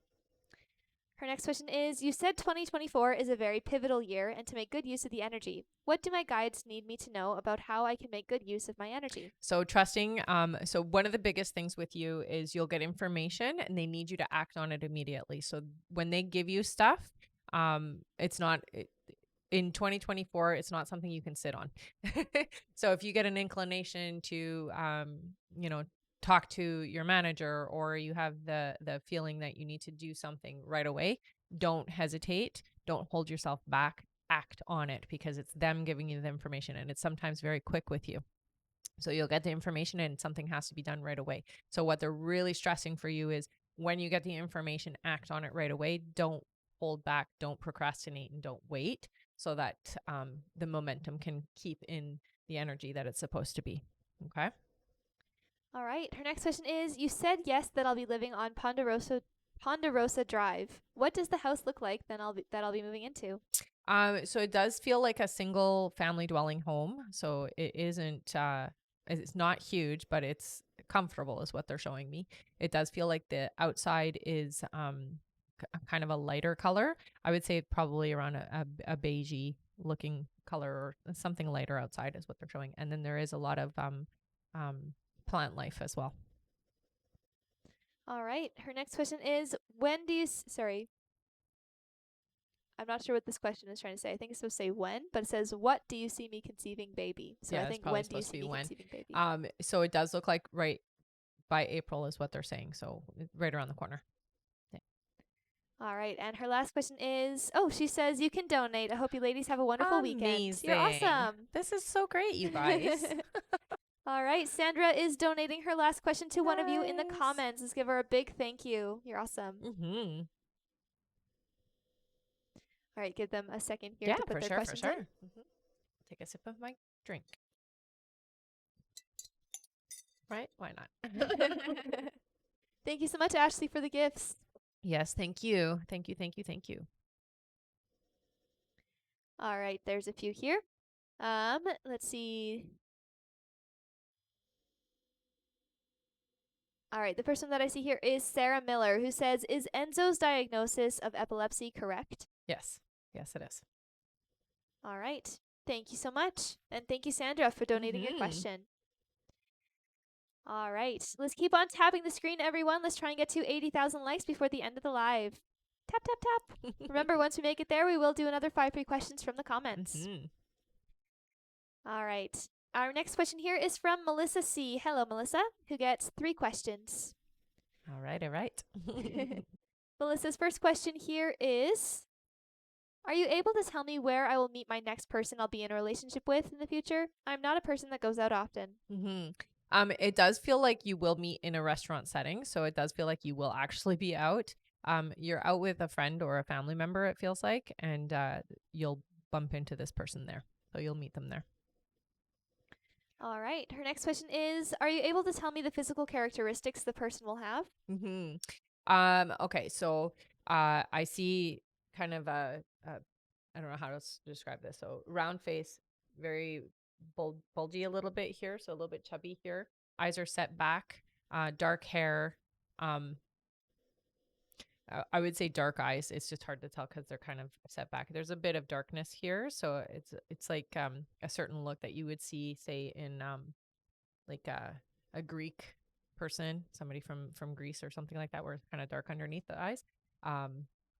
Her next question is, you said 2024 is a very pivotal year and to make good use of the energy. What do my guides need me to know about how I can make good use of my energy? So trusting, so one of the biggest things with you is you'll get information and they need you to act on it immediately. So when they give you stuff, it's not in 2024, it's not something you can sit on. So if you get an inclination to, talk to your manager or you have the feeling that you need to do something right away, don't hesitate. Don't hold yourself back. Act on it because it's them giving you the information and it's sometimes very quick with you. So you'll get the information and something has to be done right away. So what they're really stressing for you is when you get the information, act on it right away. Don't hold back, don't procrastinate, and don't wait so that the momentum can keep in the energy that it's supposed to be. Okay. All right. Her next question is, you said yes that I'll be living on Ponderosa Drive. What does the house look like that I'll be moving into? So it does feel like a single family dwelling home. So it isn't it's not huge, but it's comfortable is what they're showing me. It does feel like the outside is kind of a lighter color. I would say probably around a beigey looking color or something lighter outside is what they're showing. And then there is a lot of plant life as well. All right. Her next question is, when do you sorry. I'm not sure what this question is trying to say. I think it's supposed to say when, but it says, what do you see me conceiving baby? So yeah, I think when do you see me conceiving baby? So it does look like right by April is what they're saying. So right around the corner. Yeah. All right. And her last question is, she says you can donate. I hope you ladies have a wonderful weekend. You're awesome. This is so great, you guys. All right. Sandra is donating her last question to one of you in the comments. Let's give her a big thank you. You're awesome. Mm-hmm. All right. Give them a second here to put their questions in. Mm-hmm. Take a sip of my drink. Right? Why not? Thank you so much, Ashley, for the gifts. Yes, thank you. Thank you, thank you, thank you. All right, there's a few here. Let's see. All right, the first one that I see here is Sarah Miller, who says, is Enzo's diagnosis of epilepsy correct? Yes. Yes, it is. All right. Thank you so much. And thank you, Sandra, for donating your question. All right. Let's keep on tapping the screen, everyone. Let's try and get to 80,000 likes before the end of the live. Tap, tap, tap. Remember, once we make it there, we will do another 5 free questions from the comments. All right. Our next question here is from Melissa C. Hello, Melissa, who gets 3 questions. All right, all right. Melissa's first question here is, are you able to tell me where I will meet my next person I'll be in a relationship with in the future? I'm not a person that goes out often. It does feel like you will meet in a restaurant setting, so it does feel like you will actually be out. You're out with a friend or a family member, it feels like, and you'll bump into this person there. So you'll meet them there. All right. Her next question is, are you able to tell me the physical characteristics the person will have? Okay, so I see kind of I don't know how to describe this. So round face, very bulgy a little bit here, so a little bit chubby here. Eyes are set back, dark hair. I would say dark eyes. It's just hard to tell because they're kind of set back. There's a bit of darkness here, so it's like a certain look that you would see, say, in like a Greek person, somebody from Greece or something like that, where it's kind of dark underneath the eyes.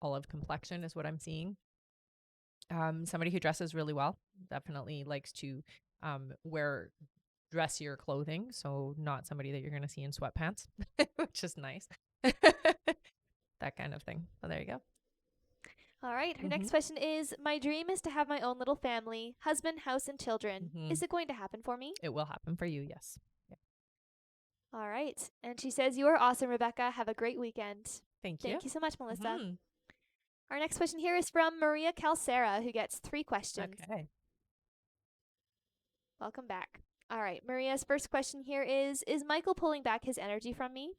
Olive complexion is what I'm seeing. Somebody who dresses really well, definitely likes to wear dressier clothing, so not somebody that you're going to see in sweatpants, which is nice. That kind of thing. So there you go. All right. Her next question is, my dream is to have my own little family, husband, house, and children. Is it going to happen for me? It will happen for you, yes. Yeah. All right. And she says, you are awesome, Rebecca. Have a great weekend. Thank you. Thank you so much, Melissa. Our next question here is from Maria Calcera, who gets 3 questions. Okay. Welcome back. All right. Maria's first question here is Michael pulling back his energy from me?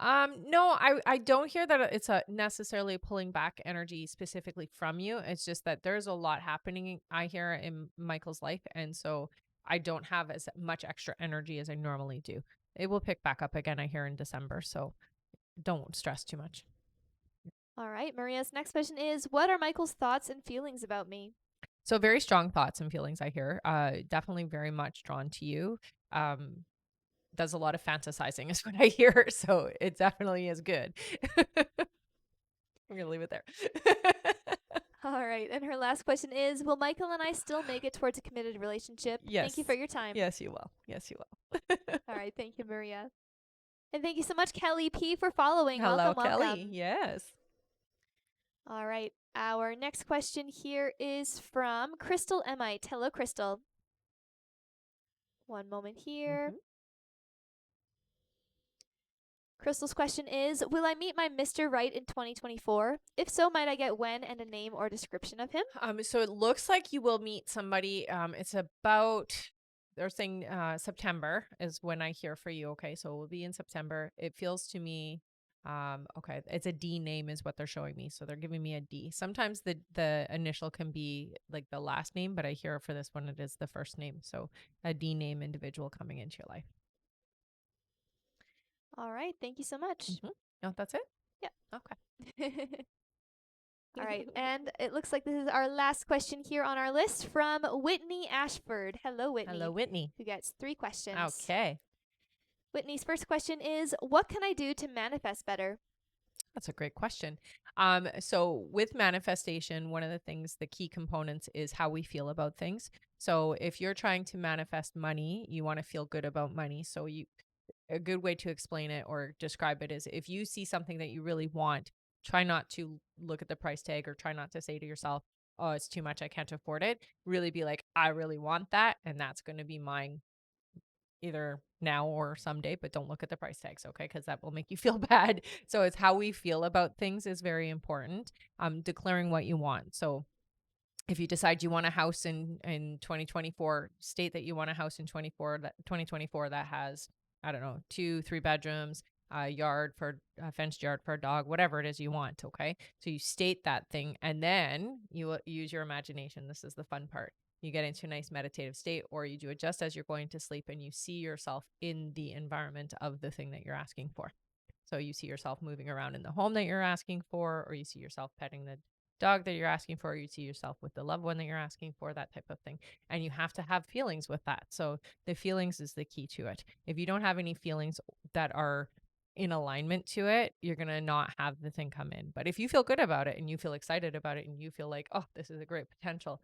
No, I don't hear that it's necessarily pulling back energy specifically from you. It's just that there's a lot happening, I hear, in Michael's life, and so I don't have as much extra energy as I normally do. It will pick back up again, I hear, in December, so don't stress too much. All right. Maria's next question is, what are Michael's thoughts and feelings about me? So very strong thoughts and feelings, I hear. Definitely very much drawn to you. Does a lot of fantasizing is what I hear, so it definitely is good. I'm gonna leave it there. All right. And her last question is, will Michael and I still make it towards a committed relationship? Yes. Thank you for your time. Yes, you will. Yes, you will. All right. Thank you, Maria. And thank you so much, Kelly P, for following. Hello, welcome, Kelly. welcome. Yes. All right. Our next question here is from Crystal Emite. Hello, Crystal. One moment here. Crystal's question is, will I meet my Mr. Right in 2024? If so, might I get when and a name or description of him? So it looks like you will meet somebody. It's about, they're saying September is when I hear for you. Okay, so it will be in September. It feels to me, okay, it's a D name is what they're showing me. So they're giving me a D. Sometimes the initial can be like the last name, but I hear for this one it is the first name. So a D name individual coming into your life. All right. Thank you so much. No, that's it? Yeah. Okay. All right. And it looks like this is our last question here on our list from Whitney Ashford. Hello, Whitney. Hello, Whitney. Who gets 3 questions. Okay. Whitney's first question is, what can I do to manifest better? That's a great question. So with manifestation, one of the things, the key components is how we feel about things. So if you're trying to manifest money, you want to feel good about money. So a good way to explain it or describe it is if you see something that you really want, try not to look at the price tag or try not to say to yourself, oh, it's too much, I can't afford it. Really be like, I really want that, and that's going to be mine either now or someday, but don't look at the price tags, okay? Because that will make you feel bad. So it's how we feel about things is very important. Declaring what you want. So if you decide you want a house in 2024, state that you want a house in 2024 that has, I don't know, 2-3 bedrooms, a fenced yard for a dog, whatever it is you want, okay? So you state that thing and then you use your imagination. This is the fun part. You get into a nice meditative state, or you do it just as you're going to sleep and you see yourself in the environment of the thing that you're asking for. So you see yourself moving around in the home that you're asking for, or you see yourself petting the dog that you're asking for, or you see yourself with the loved one that you're asking for, that type of thing. And you have to have feelings with that. So the feelings is the key to it. If you don't have any feelings that are in alignment to it, you're going to not have the thing come in. But if you feel good about it and you feel excited about it and you feel like, oh, this is a great potential,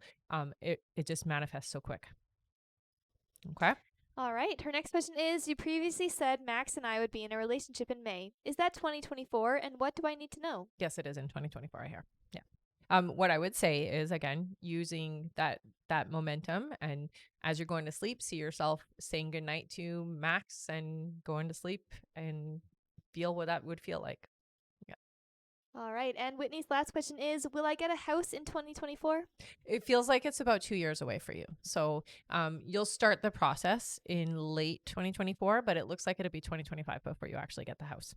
it just manifests so quick. Okay. All right. Her next question is, you previously said Max and I would be in a relationship in May. Is that 2024? And what do I need to know? Yes, it is in 2024, I hear. Yeah. What I would say is, again, using that momentum, and as you're going to sleep, see yourself saying goodnight to Max and going to sleep and feel what that would feel like. Yeah. All right. And Whitney's last question is, will I get a house in 2024? It feels like it's about 2 years away for you. So you'll start the process in late 2024, but it looks like it'll be 2025 before you actually get the house.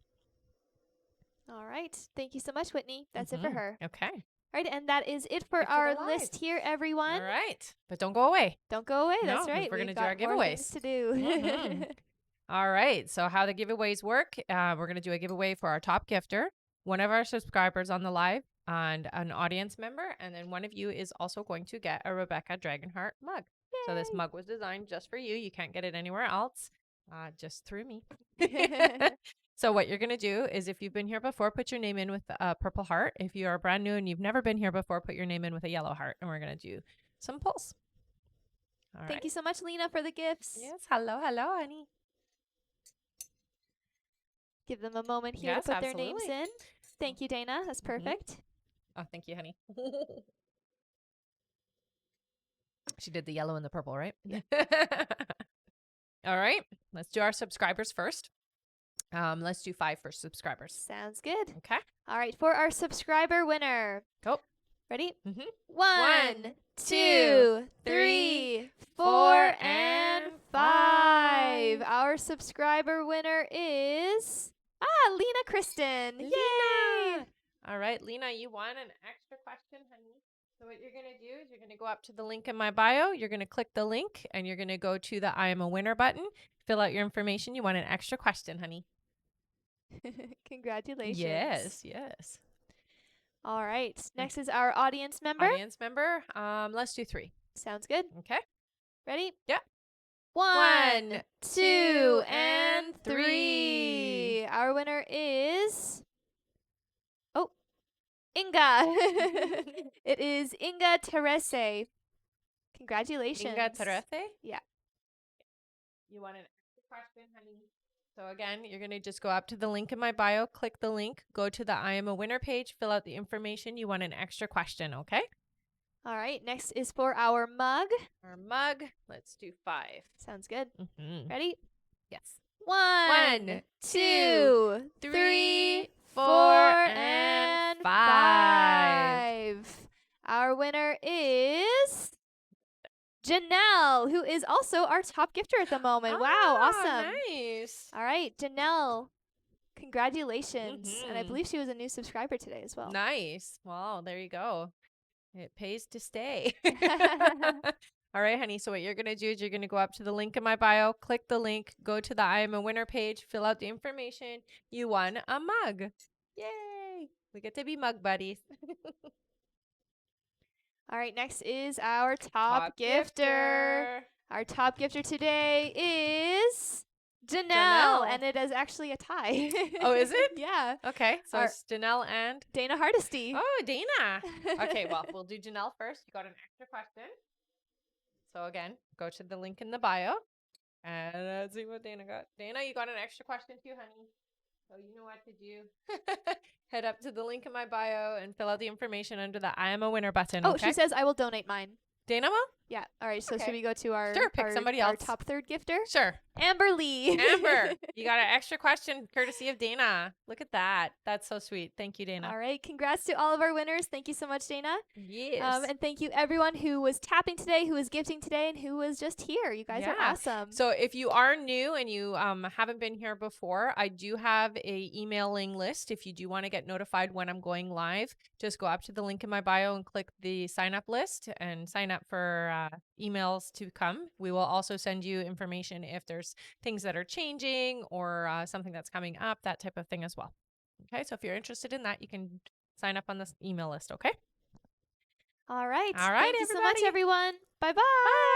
All right. Thank you so much, Whitney. That's it for her. Okay. All right, and that is it for our list here, everyone. All right. But don't go away. Don't go away. No, That's right. we're going to do got our more giveaways. things to do. Mhm. All right. So how the giveaways work, we're going to do a giveaway for our top gifter, one of our subscribers on the live, and an audience member. And then one of you is also going to get a Rebecca Dragonheart mug. Yay. So this mug was designed just for you. You can't get it anywhere else, just through me. So what you're going to do is, if you've been here before, put your name in with a purple heart. If you are brand new and you've never been here before, put your name in with a yellow heart. And we're going to do some pulls. All right. Thank you so much, Lena, for the gifts. Yes. Hello, honey. Give them a moment here to put their names in. Thank you, Dana. That's perfect. Oh, thank you, honey. She did the yellow and the purple, right? Yeah. All right. Let's do our subscribers first. Let's do 5 first subscribers. Sounds good. Okay. All right. For our subscriber winner. Go. Ready? 1, 2, 3, 4, and 5. Our subscriber winner is Lena Kristen. Yay! All right, Lena, you won an extra question, honey. So what you're going to do is you're going to go up to the link in my bio. You're going to click the link and you're going to go to the I am a winner button. Fill out your information. You want an extra question, honey. Congratulations. Yes. All right. Next is our audience member. Let's do 3. Sounds good. Okay. Ready? Yeah. 1, 2, and 3. Our winner is Inga. It is Inga Terese. Congratulations. Inga Terese? Yeah. You want an extra question, honey? So again, you're going to just go up to the link in my bio, click the link, go to the I am a winner page, fill out the information. You want an extra question, okay? All right. Next is for our mug. Let's do 5. Sounds good. Ready? Yes. 1, 2, 3, 4, and 5. Our winner is Janelle, who is also our top gifter at the moment. Wow, awesome. Nice. All right, Janelle, congratulations. And I believe she was a new subscriber today as well. Nice. Well, there you go. It pays to stay. All right, honey. So what you're going to do is you're going to go up to the link in my bio, click the link, go to the I am a winner page, fill out the information. You won a mug. Yay. We get to be mug buddies. All right, next is our top gifter. Our top gifter today is Janelle. And it is actually a tie. Oh, is it? Yeah. Okay, so it's Janelle and Dana Hardesty. Oh, Dana. Okay, well, we'll do Janelle first. You got an extra question. So again, go to the link in the bio. And let's see what Dana got. Dana, you got an extra question too, honey. So you know what to do. Head up to the link in my bio and fill out the information under the I am a winner button. Oh, she says I will donate mine. Dana will? Yeah. All right. So should we go to our somebody else. Our top third gifter? Sure. Amber Lee. Amber, you got an extra question courtesy of Dana. Look at that. That's so sweet. Thank you, Dana. All right. Congrats to all of our winners. Thank you so much, Dana. Yes. And thank you everyone who was tapping today, who was gifting today, and who was just here. You guys are awesome. So if you are new and you haven't been here before, I do have a emailing list. If you do want to get notified when I'm going live, just go up to the link in my bio and click the sign up list and sign up for emails to come. We will also send you information if there's things that are changing or something that's coming up, that type of thing as well. Okay, so if you're interested in that, you can sign up on this email list, okay? All right. All right, Thank you so much, everyone. Bye-bye. Bye.